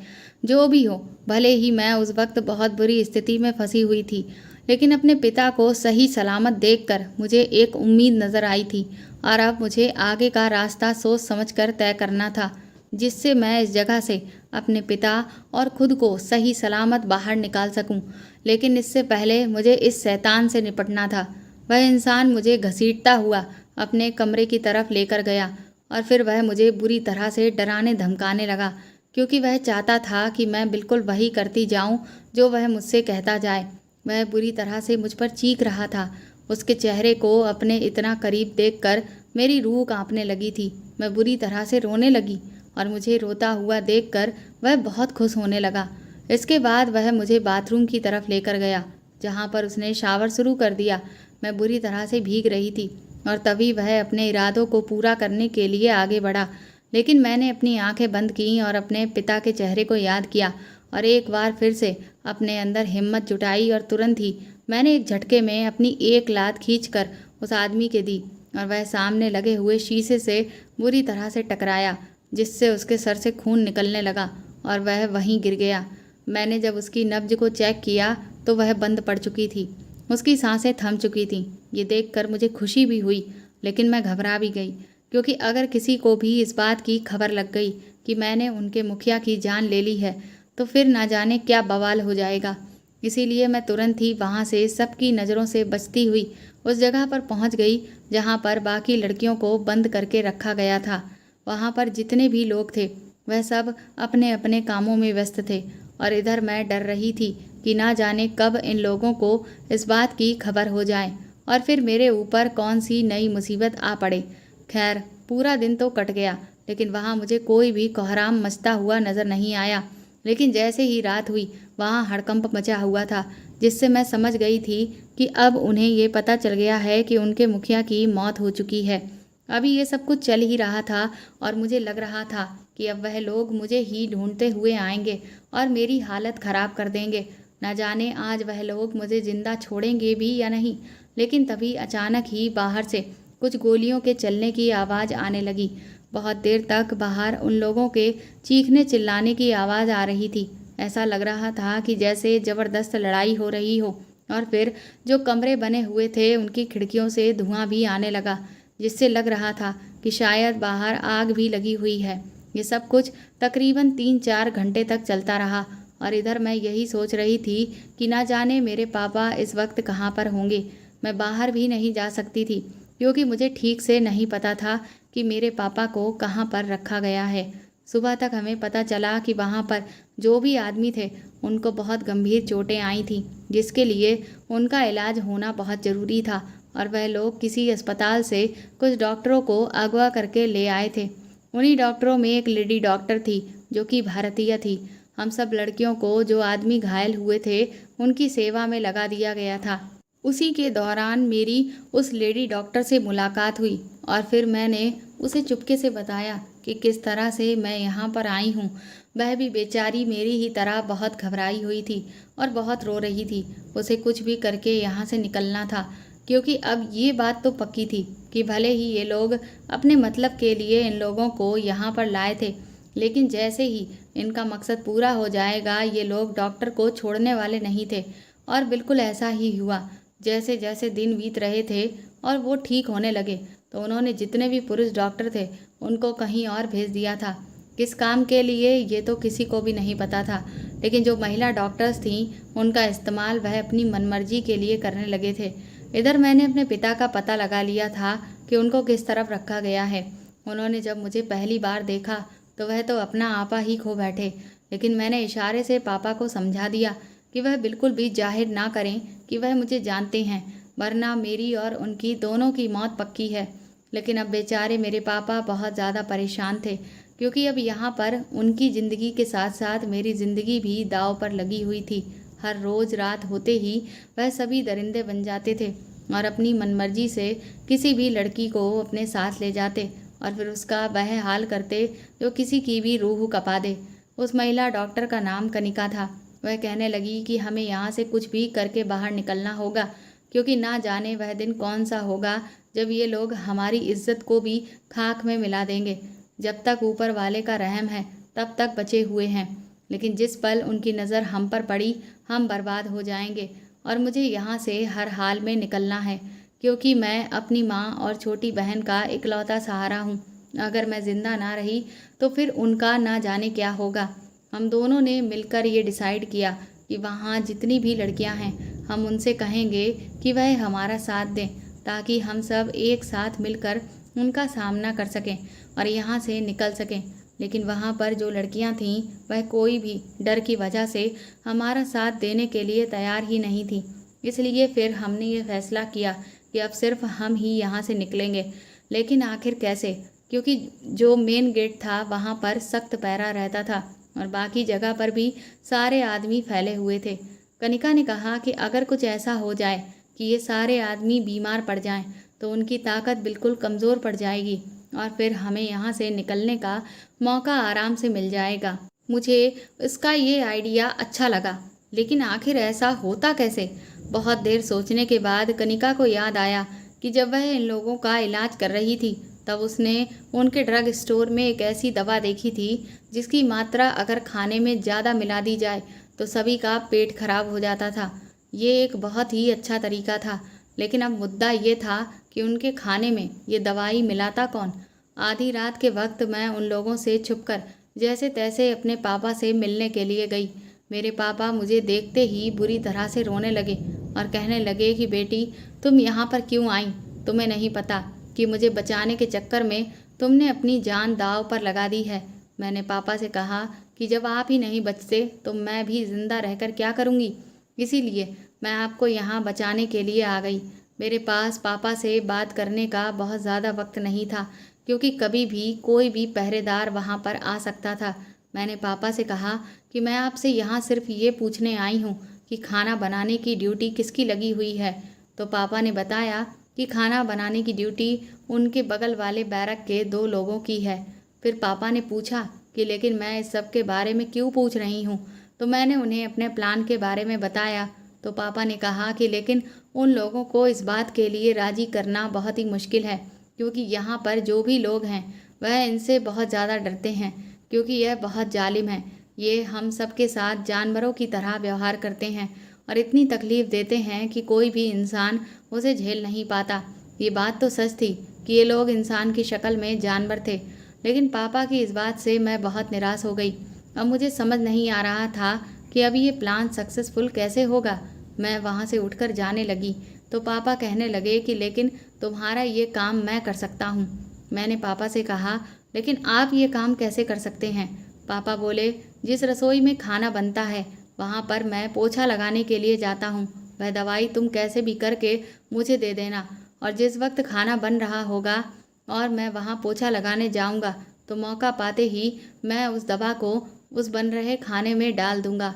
जो भी हो, भले ही मैं उस वक्त बहुत बुरी स्थिति में फंसी हुई थी, लेकिन अपने पिता को सही सलामत देखकर मुझे एक उम्मीद नज़र आई थी और अब मुझे आगे का रास्ता सोच समझकर तय करना था, जिससे मैं इस जगह से अपने पिता और खुद को सही सलामत बाहर निकाल सकूं। लेकिन इससे पहले मुझे इस शैतान से निपटना था। वह इंसान मुझे घसीटता हुआ अपने कमरे की तरफ लेकर गया और फिर वह मुझे बुरी तरह से डराने धमकाने लगा, क्योंकि वह चाहता था कि मैं बिल्कुल वही करती जाऊं जो वह मुझसे कहता जाए। वह बुरी तरह से मुझ पर चीख रहा था। उसके चेहरे को अपने इतना करीब देखकर मेरी रूह कांपने लगी थी। मैं बुरी तरह से रोने लगी और मुझे रोता हुआ देखकर वह बहुत खुश होने लगा। इसके बाद वह मुझे बाथरूम की तरफ लेकर गया, जहाँ पर उसने शावर शुरू कर दिया। मैं बुरी तरह से भीग रही थी और तभी वह अपने इरादों को पूरा करने के लिए आगे बढ़ा, लेकिन मैंने अपनी आंखें बंद की और अपने पिता के चेहरे को याद किया और एक बार फिर से अपने अंदर हिम्मत जुटाई और तुरंत ही मैंने एक झटके में अपनी एक लात खींचकर उस आदमी के दी और वह सामने लगे हुए शीशे से बुरी तरह से टकराया, जिससे उसके सर से खून निकलने लगा और वह वहीं गिर गया। मैंने जब उसकी नब्ज को चेक किया तो वह बंद पड़ चुकी थी, उसकी सांसें थम चुकी थीं। ये देखकर मुझे खुशी भी हुई, लेकिन मैं घबरा भी गई, क्योंकि अगर किसी को भी इस बात की खबर लग गई कि मैंने उनके मुखिया की जान ले ली है तो फिर ना जाने क्या बवाल हो जाएगा। इसीलिए मैं तुरंत ही वहाँ से सबकी नज़रों से बचती हुई उस जगह पर पहुँच गई जहाँ पर बाकी लड़कियों को बंद करके रखा गया था। वहाँ पर जितने भी लोग थे वह सब अपने अपने कामों में व्यस्त थे और इधर मैं डर रही थी कि ना जाने कब इन लोगों को इस बात की खबर हो जाए और फिर मेरे ऊपर कौन सी नई मुसीबत आ पड़े। खैर, पूरा दिन तो कट गया, लेकिन वहाँ मुझे कोई भी कोहराम मचता हुआ नज़र नहीं आया। लेकिन जैसे ही रात हुई वहाँ हड़कंप मचा हुआ था, जिससे मैं समझ गई थी कि अब उन्हें ये पता चल गया है कि उनके मुखिया की मौत हो चुकी है। अभी ये सब कुछ चल ही रहा था और मुझे लग रहा था कि अब वह लोग मुझे ही ढूंढते हुए आएंगे और मेरी हालत ख़राब कर देंगे। न जाने आज वह लोग मुझे ज़िंदा छोड़ेंगे भी या नहीं। लेकिन तभी अचानक ही बाहर से कुछ गोलियों के चलने की आवाज़ आने लगी। बहुत देर तक बाहर उन लोगों के चीखने चिल्लाने की आवाज़ आ रही थी। ऐसा लग रहा था कि जैसे ज़बरदस्त लड़ाई हो रही हो। और फिर जो कमरे बने हुए थे उनकी खिड़कियों से धुआं भी आने लगा, जिससे लग रहा था कि शायद बाहर आग भी लगी हुई है। ये सब कुछ तकरीबन 3-4 घंटे तक चलता रहा और इधर मैं यही सोच रही थी कि ना जाने मेरे पापा इस वक्त कहाँ पर होंगे। मैं बाहर भी नहीं जा सकती थी, क्योंकि मुझे ठीक से नहीं पता था कि मेरे पापा को कहाँ पर रखा गया है। सुबह तक हमें पता चला कि वहाँ पर जो भी आदमी थे उनको बहुत गंभीर चोटें आई थीं, जिसके लिए उनका इलाज होना बहुत ज़रूरी था और वह लोग किसी अस्पताल से कुछ डॉक्टरों को अगवा करके ले आए थे। उन्हीं डॉक्टरों में एक लेडी डॉक्टर थी जो कि भारतीय थी। हम सब लड़कियों को जो आदमी घायल हुए थे उनकी सेवा में लगा दिया गया था। उसी के दौरान मेरी उस लेडी डॉक्टर से मुलाकात हुई और फिर मैंने उसे चुपके से बताया कि किस तरह से मैं यहाँ पर आई हूँ। वह भी बेचारी मेरी ही तरह बहुत घबराई हुई थी और बहुत रो रही थी। उसे कुछ भी करके यहाँ से निकलना था, क्योंकि अब ये बात तो पक्की थी कि भले ही ये लोग अपने मतलब के लिए इन लोगों को यहाँ पर लाए थे, लेकिन जैसे ही इनका मकसद पूरा हो जाएगा ये लोग डॉक्टर को छोड़ने वाले नहीं थे। और बिल्कुल ऐसा ही हुआ। जैसे जैसे दिन बीत रहे थे और वो ठीक होने लगे तो उन्होंने जितने भी पुरुष डॉक्टर थे उनको कहीं और भेज दिया था। किस काम के लिए ये तो किसी को भी नहीं पता था, लेकिन जो महिला डॉक्टर्स थीं उनका इस्तेमाल वह अपनी मनमर्जी के लिए करने लगे थे। इधर मैंने अपने पिता का पता लगा लिया था कि उनको किस तरफ रखा गया है। उन्होंने जब मुझे पहली बार देखा तो वह तो अपना आपा ही खो बैठे, लेकिन मैंने इशारे से पापा को समझा दिया कि वह बिल्कुल भी जाहिर ना करें कि वह मुझे जानते हैं, वरना मेरी और उनकी दोनों की मौत पक्की है। लेकिन अब बेचारे मेरे पापा बहुत ज़्यादा परेशान थे, क्योंकि अब यहाँ पर उनकी ज़िंदगी के साथ साथ मेरी ज़िंदगी भी दांव पर लगी हुई थी। हर रोज़ रात होते ही वह सभी दरिंदे बन जाते थे और अपनी मनमर्जी से किसी भी लड़की को अपने साथ ले जाते और फिर उसका वह हाल करते जो किसी की भी रूह कपा दे। उस महिला डॉक्टर का नाम कनिका था। वह कहने लगी कि हमें यहाँ से कुछ भी करके बाहर निकलना होगा, क्योंकि ना जाने वह दिन कौन सा होगा जब ये लोग हमारी इज्जत को भी खाक में मिला देंगे। जब तक ऊपर वाले का रहम है तब तक बचे हुए हैं, लेकिन जिस पल उनकी नज़र हम पर पड़ी हम बर्बाद हो जाएंगे। और मुझे यहाँ से हर हाल में निकलना है, क्योंकि मैं अपनी माँ और छोटी बहन का इकलौता सहारा हूँ। अगर मैं ज़िंदा ना रही तो फिर उनका ना जाने क्या होगा। हम दोनों ने मिलकर ये डिसाइड किया कि वहाँ जितनी भी लड़कियाँ हैं हम उनसे कहेंगे कि वह हमारा साथ दें, ताकि हम सब एक साथ मिलकर उनका सामना कर सकें और यहाँ से निकल सकें। लेकिन वहाँ पर जो लड़कियाँ थीं वह कोई भी डर की वजह से हमारा साथ देने के लिए तैयार ही नहीं थी। इसलिए फिर हमने ये फैसला किया कि अब सिर्फ हम ही यहाँ से निकलेंगे। लेकिन आखिर कैसे, क्योंकि जो मेन गेट था वहाँ पर सख्त पहरा रहता था और बाकी जगह पर भी सारे आदमी फैले हुए थे। कनिका ने कहा कि अगर कुछ ऐसा हो जाए कि ये सारे आदमी बीमार पड़ जाएं, तो उनकी ताकत बिल्कुल कमज़ोर पड़ जाएगी और फिर हमें यहाँ से निकलने का मौका आराम से मिल जाएगा। मुझे इसका ये आइडिया अच्छा लगा, लेकिन आखिर ऐसा होता कैसे? बहुत देर सोचने के बाद कनिका को याद आया कि जब वह इन लोगों का इलाज कर रही थी तब उसने उनके ड्रग स्टोर में एक ऐसी दवा देखी थी जिसकी मात्रा अगर खाने में ज़्यादा मिला दी जाए तो सभी का पेट खराब हो जाता था। ये एक बहुत ही अच्छा तरीका था, लेकिन अब मुद्दा ये था कि उनके खाने में ये दवाई मिलाता कौन। आधी रात के वक्त मैं उन लोगों से छुपकर जैसे तैसे अपने पापा से मिलने के लिए गई। मेरे पापा मुझे देखते ही बुरी तरह से रोने लगे और कहने लगे कि बेटी तुम यहाँ पर क्यों आई? तुम्हें नहीं पता कि मुझे बचाने के चक्कर में तुमने अपनी जान दांव पर लगा दी है। मैंने पापा से कहा कि जब आप ही नहीं बचते तो मैं भी जिंदा रहकर क्या करूँगी, इसीलिए मैं आपको यहाँ बचाने के लिए आ गई। मेरे पास पापा से बात करने का बहुत ज़्यादा वक्त नहीं था, क्योंकि कभी भी कोई भी पहरेदार वहाँ पर आ सकता था। मैंने पापा से कहा कि मैं आपसे यहाँ सिर्फ ये पूछने आई हूँ कि खाना बनाने की ड्यूटी किसकी लगी हुई है। तो पापा ने बताया कि खाना बनाने की ड्यूटी उनके बगल वाले बैरक के 2 लोगों की है। फिर पापा ने पूछा कि लेकिन मैं इस सब के बारे में क्यों पूछ रही हूँ, तो मैंने उन्हें अपने प्लान के बारे में बताया। तो पापा ने कहा कि लेकिन उन लोगों को इस बात के लिए राज़ी करना बहुत ही मुश्किल है, क्योंकि यहाँ पर जो भी लोग हैं वह इनसे बहुत ज़्यादा डरते हैं, क्योंकि यह बहुत जालिम है। ये हम सब के साथ जानवरों की तरह व्यवहार करते हैं और इतनी तकलीफ़ देते हैं कि कोई भी इंसान उसे झेल नहीं पाता। ये बात तो सच थी कि ये लोग इंसान की शक्ल में जानवर थे, लेकिन पापा की इस बात से मैं बहुत निराश हो गई। अब मुझे समझ नहीं आ रहा था कि अब ये प्लान सक्सेसफुल कैसे होगा। मैं वहाँ से उठकर जाने लगी तो पापा कहने लगे कि लेकिन तुम्हारा ये काम मैं कर सकता हूँ। मैंने पापा से कहा लेकिन आप ये काम कैसे कर सकते हैं? पापा बोले जिस रसोई में खाना बनता है वहाँ पर मैं पोछा लगाने के लिए जाता हूँ। वह दवाई तुम कैसे भी करके मुझे दे देना, और जिस वक्त खाना बन रहा होगा और मैं वहाँ पोछा लगाने जाऊँगा तो मौका पाते ही मैं उस दवा को उस बन रहे खाने में डाल दूँगा।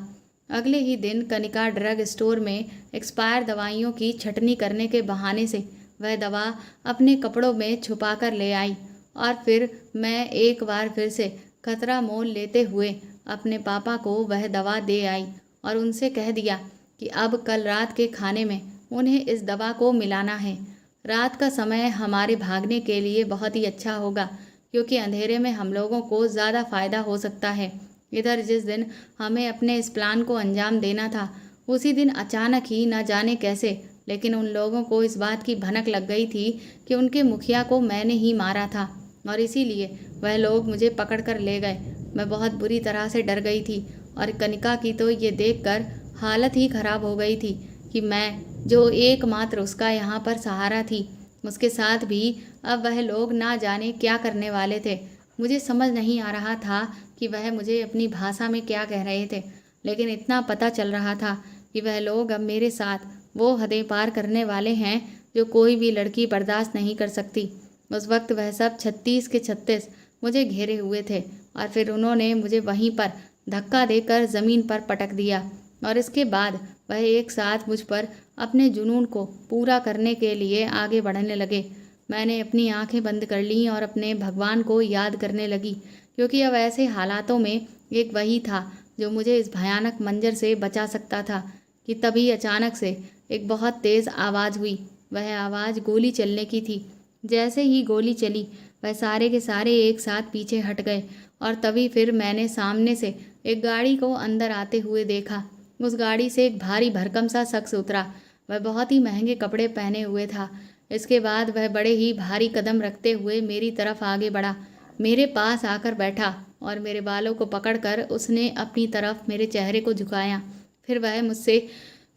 अगले ही दिन कनिका ड्रग स्टोर में एक्सपायर दवाइयों की छटनी करने के बहाने से वह दवा अपने कपड़ों में छुपा कर ले आई और फिर मैं एक बार फिर से खतरा मोल लेते हुए अपने पापा को वह दवा दे आई और उनसे कह दिया कि अब कल रात के खाने में उन्हें इस दवा को मिलाना है। रात का समय हमारे भागने के लिए बहुत ही अच्छा होगा, क्योंकि अंधेरे में हम लोगों को ज़्यादा फायदा हो सकता है। इधर जिस दिन हमें अपने इस प्लान को अंजाम देना था, उसी दिन अचानक ही न जाने कैसे, लेकिन उन लोगों को इस बात की भनक लग गई थी कि उनके मुखिया को मैंने ही मारा था, और इसीलिए वह लोग मुझे पकड़ कर ले गए। मैं बहुत बुरी तरह से डर गई थी, और कनिका की तो ये देखकर हालत ही खराब हो गई थी कि मैं, जो एकमात्र उसका यहाँ पर सहारा थी, उसके साथ भी अब वह लोग ना जाने क्या करने वाले थे। मुझे समझ नहीं आ रहा था कि वह मुझे अपनी भाषा में क्या कह रहे थे, लेकिन इतना पता चल रहा था कि वह लोग अब मेरे साथ वो हदें पार करने वाले हैं जो कोई भी लड़की बर्दाश्त नहीं कर सकती। उस वक्त वह सब 36 के 36 मुझे घेरे हुए थे, और फिर उन्होंने मुझे वहीं पर धक्का देकर ज़मीन पर पटक दिया, और इसके बाद वह एक साथ मुझ पर अपने जुनून को पूरा करने के लिए आगे बढ़ने लगे। मैंने अपनी आंखें बंद कर लीं और अपने भगवान को याद करने लगी, क्योंकि अब ऐसे हालातों में एक वही था जो मुझे इस भयानक मंजर से बचा सकता था कि तभी अचानक से एक बहुत तेज़ आवाज़ हुई। वह आवाज़ गोली चलने की थी। जैसे ही गोली चली, वह सारे के सारे एक साथ पीछे हट गए, और तभी फिर मैंने सामने से एक गाड़ी को अंदर आते हुए देखा। उस गाड़ी से एक भारी भरकम सा शख्स उतरा। वह बहुत ही महंगे कपड़े पहने हुए था। इसके बाद वह बड़े ही भारी कदम रखते हुए मेरी तरफ आगे बढ़ा, मेरे पास आकर बैठा, और मेरे बालों को पकड़कर उसने अपनी तरफ मेरे चेहरे को झुकाया। फिर वह मुझसे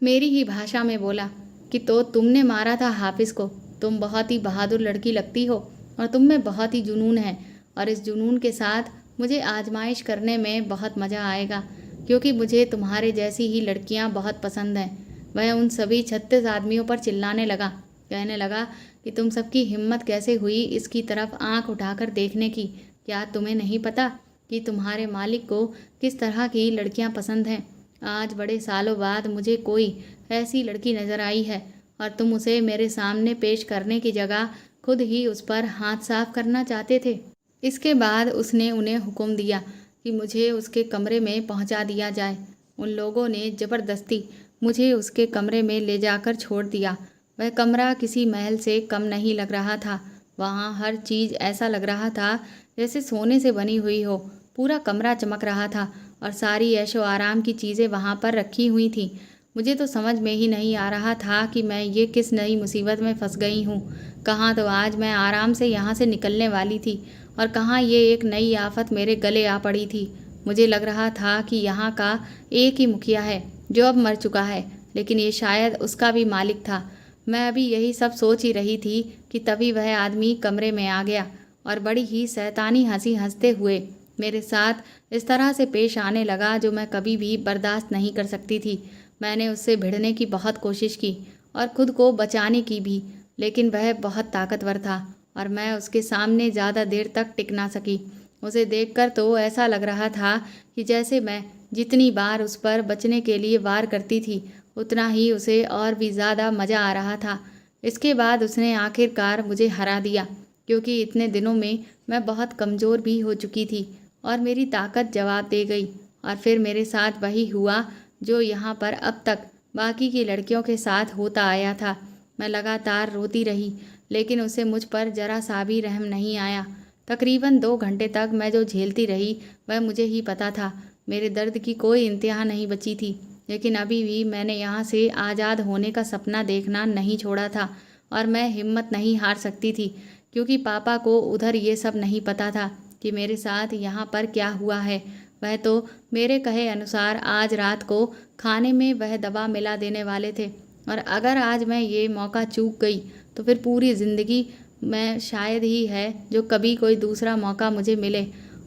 मेरी ही भाषा में बोला कि तो तुमने मारा था हाफिज़ को। तुम बहुत ही बहादुर लड़की लगती हो, और तुम में बहुत ही जुनून है, और इस जुनून के साथ मुझे आजमाइश करने में बहुत मज़ा आएगा, क्योंकि मुझे तुम्हारे जैसी ही लड़कियां बहुत पसंद हैं। वह उन सभी 36 आदमियों पर चिल्लाने लगा, कहने लगा कि तुम सबकी हिम्मत कैसे हुई इसकी तरफ आंख उठाकर देखने की। क्या तुम्हें नहीं पता कि तुम्हारे मालिक को किस तरह की लड़कियां पसंद हैं? आज बड़े सालों बाद मुझे कोई ऐसी लड़की नज़र आई है, और तुम उसे मेरे सामने पेश करने की जगह खुद ही उस पर हाथ साफ करना चाहते थे। इसके बाद उसने उन्हें हुक्म दिया कि मुझे उसके कमरे में पहुंचा दिया जाए। उन लोगों ने ज़बरदस्ती मुझे उसके कमरे में ले जाकर छोड़ दिया। वह कमरा किसी महल से कम नहीं लग रहा था। वहाँ हर चीज़ ऐसा लग रहा था जैसे सोने से बनी हुई हो। पूरा कमरा चमक रहा था, और सारी ऐशो आराम की चीज़ें वहाँ पर रखी हुई थीं। मुझे तो समझ में ही नहीं आ रहा था कि मैं ये किस नई मुसीबत में फंस गई हूँ। कहाँ तो आज मैं आराम से यहाँ से निकलने वाली थी, और कहाँ ये एक नई आफत मेरे गले आ पड़ी थी। मुझे लग रहा था कि यहाँ का एक ही मुखिया है जो अब मर चुका है, लेकिन ये शायद उसका भी मालिक था। मैं अभी यही सब सोच ही रही थी कि तभी वह आदमी कमरे में आ गया, और बड़ी ही शैतानी हंसी हंसते हुए मेरे साथ इस तरह से पेश आने लगा जो मैं कभी भी बर्दाश्त नहीं कर सकती थी। मैंने उससे भिड़ने की बहुत कोशिश की, और खुद को बचाने की भी, लेकिन वह बहुत ताकतवर था, और मैं उसके सामने ज़्यादा देर तक टिक ना सकी। उसे देखकर तो ऐसा लग रहा था कि जैसे मैं जितनी बार उस पर बचने के लिए वार करती थी, उतना ही उसे और भी ज़्यादा मज़ा आ रहा था। इसके बाद उसने आखिरकार मुझे हरा दिया, क्योंकि इतने दिनों में मैं बहुत कमज़ोर भी हो चुकी थी, और मेरी ताकत जवाब दे गई। और फिर मेरे साथ वही हुआ जो यहाँ पर अब तक बाकी की लड़कियों के साथ होता आया था। मैं लगातार रोती रही, लेकिन उसे मुझ पर जरा सा भी रहम नहीं आया। तकरीबन 2 घंटे तक मैं जो झेलती रही वह मुझे ही पता था। मेरे दर्द की कोई इंतहा नहीं बची थी, लेकिन अभी भी मैंने यहाँ से आज़ाद होने का सपना देखना नहीं छोड़ा था, और मैं हिम्मत नहीं हार सकती थी, क्योंकि पापा को उधर ये सब नहीं पता था कि मेरे साथ यहाँ पर क्या हुआ है। वह तो मेरे कहे अनुसार आज रात को खाने में वह दवा मिला देने वाले थे, और अगर आज मैं ये मौका चूक गई तो फिर पूरी ज़िंदगी में शायद ही है जो कभी कोई दूसरा मौका मुझे मिले।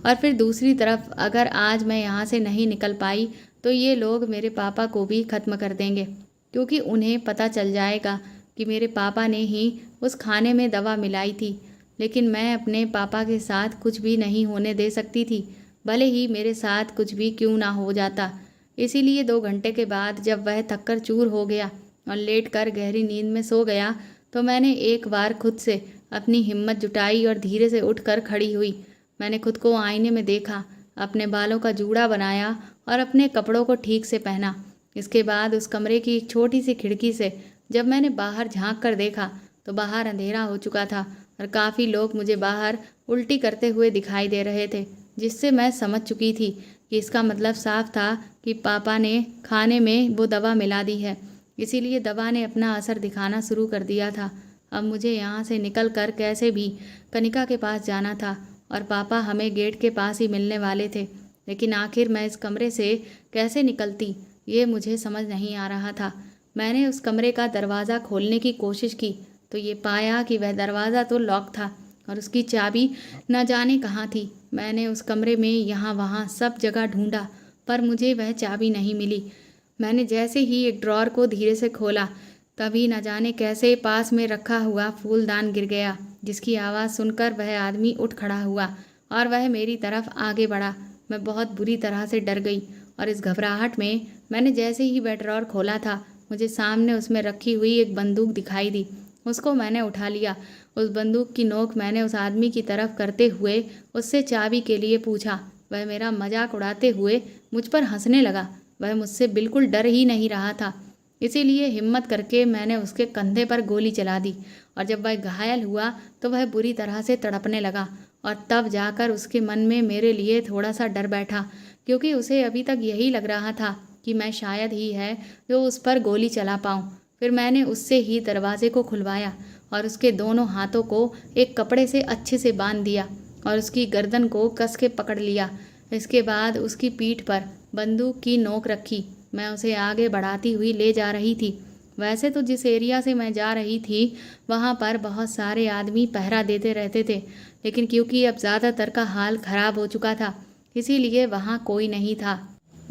और फिर दूसरी तरफ अगर आज मैं यहाँ से नहीं निकल पाई तो ये लोग मेरे पापा को भी ख़त्म कर देंगे, क्योंकि उन्हें पता चल जाएगा कि मेरे पापा ने ही उस खाने में दवा मिलाई थी। लेकिन मैं अपने पापा के साथ कुछ भी नहीं होने दे सकती थी, भले ही मेरे साथ कुछ भी क्यों ना हो जाता। इसीलिए 2 घंटे के बाद जब वह थककर चूर हो गया और लेटकर गहरी नींद में सो गया, तो मैंने एक बार खुद से अपनी हिम्मत जुटाई और धीरे से उठकर खड़ी हुई। मैंने खुद को आईने में देखा, अपने बालों का जूड़ा बनाया और अपने कपड़ों को ठीक से पहना। इसके बाद उस कमरे की एक छोटी सी खिड़की से जब मैंने बाहर झांक कर देखा तो बाहर अंधेरा हो चुका था और काफ़ी लोग मुझे बाहर उल्टी करते हुए दिखाई दे रहे थे, जिससे मैं समझ चुकी थी कि इसका मतलब साफ था कि पापा ने खाने में वो दवा मिला दी है, इसीलिए दवा ने अपना असर दिखाना शुरू कर दिया था। अब मुझे यहाँ से निकल कर कैसे भी कनिका के पास जाना था और पापा हमें गेट के पास ही मिलने वाले थे। लेकिन आखिर मैं इस कमरे से कैसे निकलती, ये मुझे समझ नहीं आ रहा था। मैंने उस कमरे का दरवाज़ा खोलने की कोशिश की तो ये पाया कि वह दरवाज़ा तो लॉक था और उसकी चाबी न जाने कहाँ थी। मैंने उस कमरे में यहाँ वहाँ सब जगह ढूंढा पर मुझे वह चाबी नहीं मिली। मैंने जैसे ही एक ड्रॉर को धीरे से खोला तभी न जाने कैसे पास में रखा हुआ फूलदान गिर गया, जिसकी आवाज़ सुनकर वह आदमी उठ खड़ा हुआ और वह मेरी तरफ आगे बढ़ा। मैं बहुत बुरी तरह से डर गई और इस घबराहट में मैंने जैसे ही वह ड्रॉर खोला था मुझे सामने उसमें रखी हुई एक बंदूक दिखाई दी। उसको मैंने उठा लिया। उस बंदूक की नोक मैंने उस आदमी की तरफ करते हुए उससे चाबी के लिए पूछा। वह मेरा मजाक उड़ाते हुए मुझ पर हंसने लगा। वह मुझसे बिल्कुल डर ही नहीं रहा था, इसीलिए हिम्मत करके मैंने उसके कंधे पर गोली चला दी और जब वह घायल हुआ तो वह बुरी तरह से तड़पने लगा और तब जाकर उसके मन में मेरे लिए थोड़ा सा डर बैठा, क्योंकि उसे अभी तक यही लग रहा था कि मैं शायद ही है जो उस पर गोली चला पाऊँ। फिर मैंने उससे ही दरवाजे को खुलवाया और उसके दोनों हाथों को एक कपड़े से अच्छे से बांध दिया और उसकी गर्दन को कस के पकड़ लिया। इसके बाद उसकी पीठ पर बंदूक की नोक रखी। मैं उसे आगे बढ़ाती हुई ले जा रही थी। वैसे तो जिस एरिया से मैं जा रही थी वहाँ पर बहुत सारे आदमी पहरा देते रहते थे, लेकिन क्योंकि अब ज़्यादातर का हाल ख़राब हो चुका था इसीलिए वहाँ कोई नहीं था।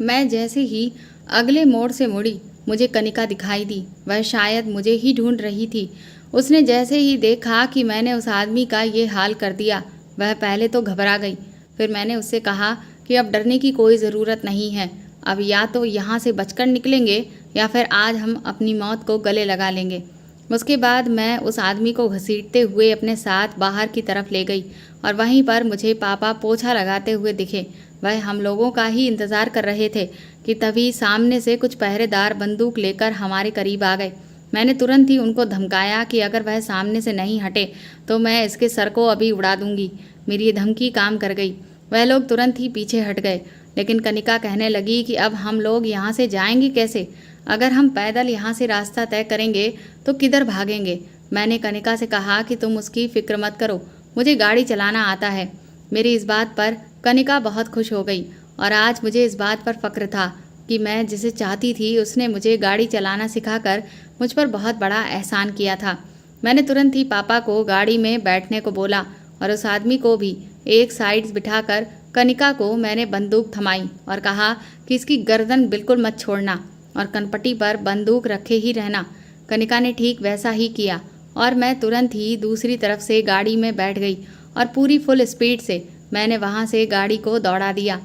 मैं जैसे ही अगले मोड़ से मुड़ी मुझे कनिका दिखाई दी। वह शायद मुझे ही ढूंढ रही थी। उसने जैसे ही देखा कि मैंने उस आदमी का ये हाल कर दिया वह पहले तो घबरा गई। फिर मैंने उससे कहा कि अब डरने की कोई ज़रूरत नहीं है, अब या तो यहाँ से बचकर निकलेंगे या फिर आज हम अपनी मौत को गले लगा लेंगे। उसके बाद मैं उस आदमी को घसीटते हुए अपने साथ बाहर की तरफ ले गई और वहीं पर मुझे पापा पोछा लगाते हुए दिखे। वह हम लोगों का ही इंतज़ार कर रहे थे कि तभी सामने से कुछ पहरेदार बंदूक लेकर हमारे करीब आ गए। मैंने तुरंत ही उनको धमकाया कि अगर वह सामने से नहीं हटे तो मैं इसके सर को अभी उड़ा दूंगी। मेरी ये धमकी काम कर गई। वह लोग तुरंत ही पीछे हट गए, लेकिन कनिका कहने लगी कि अब हम लोग यहाँ से जाएंगे कैसे? अगर हम पैदल यहाँ से रास्ता तय करेंगे तो किधर भागेंगे? मैंने कनिका से कहा कि तुम उसकी फ़िक्र मत करो, मुझे गाड़ी चलाना आता है। मेरी इस बात पर कनिका बहुत खुश हो गई और आज मुझे इस बात पर फ़क्र था कि मैं जिसे चाहती थी उसने मुझे गाड़ी चलाना सिखाकर मुझ पर बहुत बड़ा एहसान किया था। मैंने तुरंत ही पापा को गाड़ी में बैठने को बोला और उस आदमी को भी एक साइड बिठाकर कनिका को मैंने बंदूक थमाई और कहा कि इसकी गर्दन बिल्कुल मत छोड़ना और कनपट्टी पर बंदूक रखे ही रहना। कनिका ने ठीक वैसा ही किया और मैं तुरंत ही दूसरी तरफ से गाड़ी में बैठ गई और पूरी फुल स्पीड से मैंने वहाँ से गाड़ी को दौड़ा दिया।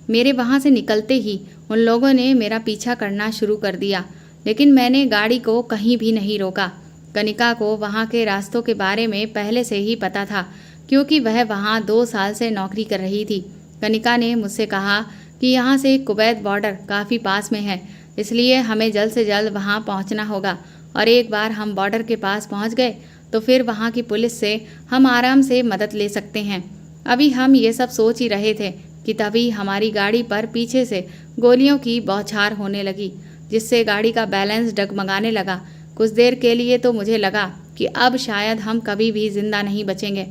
मेरे वहाँ से निकलते ही उन लोगों ने मेरा पीछा करना शुरू कर दिया, लेकिन मैंने गाड़ी को कहीं भी नहीं रोका। कनिका को वहाँ के रास्तों के बारे में पहले से ही पता था, क्योंकि वह वहाँ 2 साल से नौकरी कर रही थी। कनिका ने मुझसे कहा कि यहाँ से कुवैत बॉर्डर काफ़ी पास में है, इसलिए हमें जल्द से जल्द वहाँ पहुँचना होगा और एक बार हम बॉर्डर के पास पहुँच गए तो फिर वहाँ की पुलिस से हम आराम से मदद ले सकते हैं। अभी हम ये सब सोच ही रहे थे कि तभी हमारी गाड़ी पर पीछे से गोलियों की बौछार होने लगी, जिससे गाड़ी का बैलेंस डगमगाने लगा। कुछ देर के लिए तो मुझे लगा कि अब शायद हम कभी भी जिंदा नहीं बचेंगे,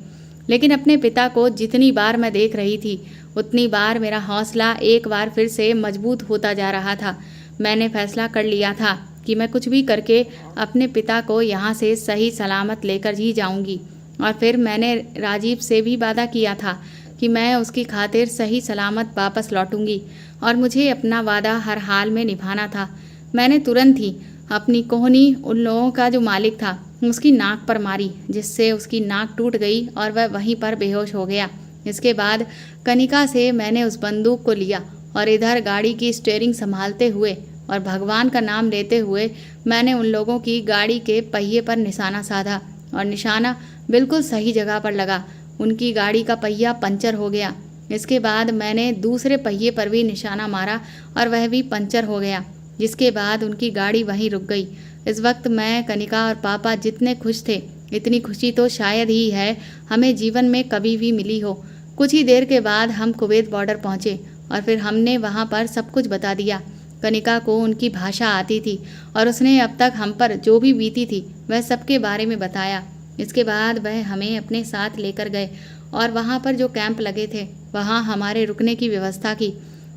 लेकिन अपने पिता को जितनी बार मैं देख रही थी उतनी बार मेरा हौसला एक बार फिर से मजबूत होता जा रहा था। मैंने फैसला कर लिया था कि मैं कुछ भी करके अपने पिता को यहाँ से सही सलामत लेकर ही जाऊँगी। और फिर मैंने राजीव से भी वादा किया था कि मैं उसकी खातिर सही सलामत वापस लौटूंगी और मुझे अपना वादा हर हाल में निभाना था। मैंने तुरंत ही अपनी कोहनी उन लोगों का जो मालिक था उसकी नाक पर मारी, जिससे उसकी नाक टूट गई और वह वहीं पर बेहोश हो गया। इसके बाद कनिका से मैंने उस बंदूक को लिया और इधर गाड़ी की स्टीयरिंग संभालते हुए और भगवान का नाम लेते हुए मैंने उन लोगों की गाड़ी के पहिए पर निशाना साधा और निशाना बिल्कुल सही जगह पर लगा। उनकी गाड़ी का पहिया पंचर हो गया। इसके बाद मैंने दूसरे पहिए पर भी निशाना मारा और वह भी पंचर हो गया, जिसके बाद उनकी गाड़ी वहीं रुक गई। इस वक्त मैं, कनिका और पापा जितने खुश थे, इतनी खुशी तो शायद ही है हमें जीवन में कभी भी मिली हो। कुछ ही देर के बाद हम कुवैत बॉर्डर पहुंचे और फिर हमने वहां पर सब कुछ बता दिया। कनिका को उनकी भाषा आती थी और उसने अब तक हम पर जो भी बीती थी वह सबके बारे में बताया। इसके बाद वह हमें अपने साथ लेकर गए और वहाँ पर जो कैंप लगे थे वहाँ हमारे रुकने की व्यवस्था की।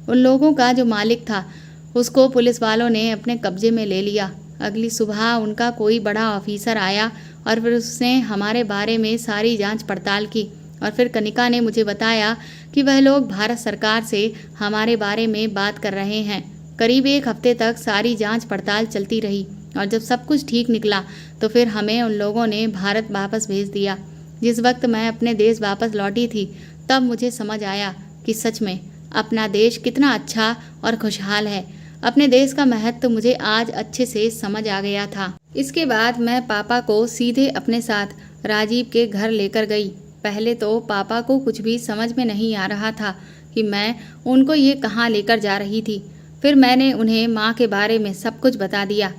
उन लोगों का जो मालिक था उसको पुलिस वालों ने अपने कब्जे में ले लिया। अगली सुबह उनका कोई बड़ा ऑफिसर आया और फिर उसने हमारे बारे में सारी जांच पड़ताल की और फिर कनिका ने मुझे बताया कि वह लोग भारत सरकार से हमारे बारे में बात कर रहे हैं। करीब 1 हफ्ते तक सारी जांच पड़ताल चलती रही और जब सब कुछ ठीक निकला तो फिर हमें उन लोगों ने भारत वापस भेज दिया। जिस वक्त मैं अपने देश वापस लौटी थी तब मुझे समझ आया कि सच में अपना देश कितना अच्छा और खुशहाल है। अपने देश का महत्व मुझे आज अच्छे से समझ आ गया था। इसके बाद मैं पापा को सीधे अपने साथ राजीव के घर लेकर गई। पहले तो पापा को कुछ भी समझ में नहीं आ रहा था कि मैं उनको ये कहाँ लेकर जा रही थी। फिर मैंने उन्हें माँ के बारे में सब कुछ बता दिया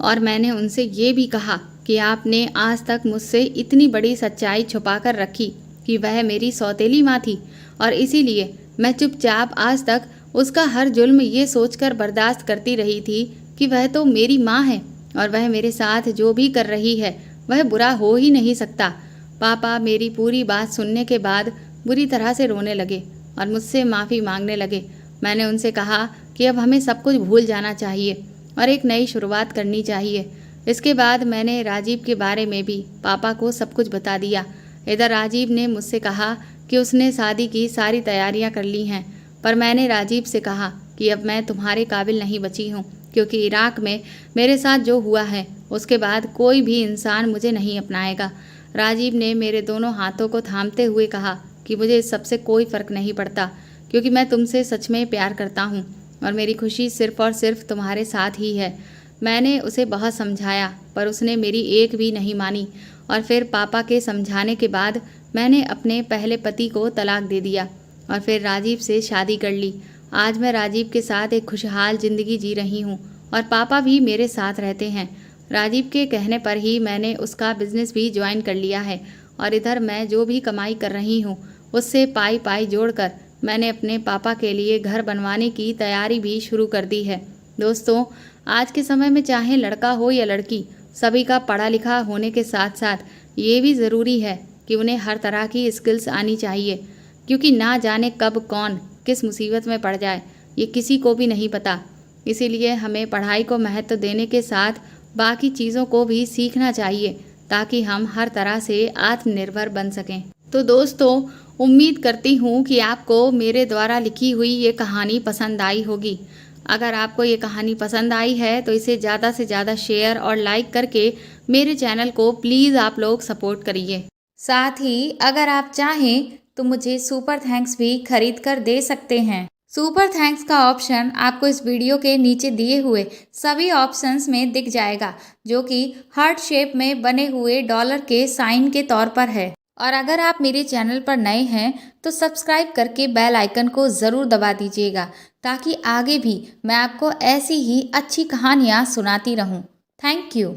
और मैंने उनसे ये भी कहा कि आपने आज तक मुझसे इतनी बड़ी सच्चाई छुपा कर रखी कि वह मेरी सौतेली माँ थी और इसीलिए मैं चुपचाप आज तक उसका हर जुल्म ये सोचकर बर्दाश्त करती रही थी कि वह तो मेरी माँ है और वह मेरे साथ जो भी कर रही है वह बुरा हो ही नहीं सकता। पापा मेरी पूरी बात सुनने के बाद बुरी तरह से रोने लगे और मुझसे माफ़ी मांगने लगे। मैंने उनसे कहा कि अब हमें सब कुछ भूल जाना चाहिए और एक नई शुरुआत करनी चाहिए। इसके बाद मैंने राजीव के बारे में भी पापा को सब कुछ बता दिया। इधर राजीव ने मुझसे कहा कि उसने शादी की सारी तैयारियां कर ली हैं, पर मैंने राजीव से कहा कि अब मैं तुम्हारे काबिल नहीं बची हूँ, क्योंकि इराक में मेरे साथ जो हुआ है उसके बाद कोई भी इंसान मुझे नहीं अपनाएगा। राजीव ने मेरे दोनों हाथों को थामते हुए कहा कि मुझे इस सबसे कोई फ़र्क नहीं पड़ता, क्योंकि मैं तुमसे सच में प्यार करता हूँ और मेरी खुशी सिर्फ़ और सिर्फ तुम्हारे साथ ही है। मैंने उसे बहुत समझाया पर उसने मेरी एक भी नहीं मानी और फिर पापा के समझाने के बाद मैंने अपने पहले पति को तलाक दे दिया और फिर राजीव से शादी कर ली। आज मैं राजीव के साथ एक खुशहाल ज़िंदगी जी रही हूँ और पापा भी मेरे साथ रहते हैं। राजीव के कहने पर ही मैंने उसका बिज़नेस भी ज्वाइन कर लिया है और इधर मैं जो भी कमाई कर रही हूँ उससे पाई पाई जोड़कर मैंने अपने पापा के लिए घर बनवाने की तैयारी भी शुरू कर दी है। दोस्तों, आज के समय में चाहे लड़का हो या लड़की, सभी का पढ़ा लिखा होने के साथ साथ ये भी ज़रूरी है कि उन्हें हर तरह की स्किल्स आनी चाहिए, क्योंकि ना जाने कब कौन किस मुसीबत में पड़ जाए ये किसी को भी नहीं पता। इसीलिए हमें पढ़ाई को महत्व देने के साथ बाकी चीज़ों को भी सीखना चाहिए ताकि हम हर तरह से आत्मनिर्भर बन सकें। तो दोस्तों, उम्मीद करती हूँ कि आपको मेरे द्वारा लिखी हुई ये कहानी पसंद आई होगी। अगर आपको ये कहानी पसंद आई है तो इसे ज़्यादा से ज़्यादा शेयर और लाइक करके मेरे चैनल को प्लीज़ आप लोग सपोर्ट करिए। साथ ही अगर आप चाहें तो मुझे सुपर थैंक्स भी खरीद कर दे सकते हैं। सुपर थैंक्स का ऑप्शन आपको इस वीडियो के नीचे दिए हुए सभी ऑप्शंस में दिख जाएगा, जो कि हार्ट शेप में बने हुए डॉलर के साइन के तौर पर है। और अगर आप मेरे चैनल पर नए हैं तो सब्सक्राइब करके बेल आइकन को ज़रूर दबा दीजिएगा, ताकि आगे भी मैं आपको ऐसी ही अच्छी कहानियाँ सुनाती रहूँ। Thank you.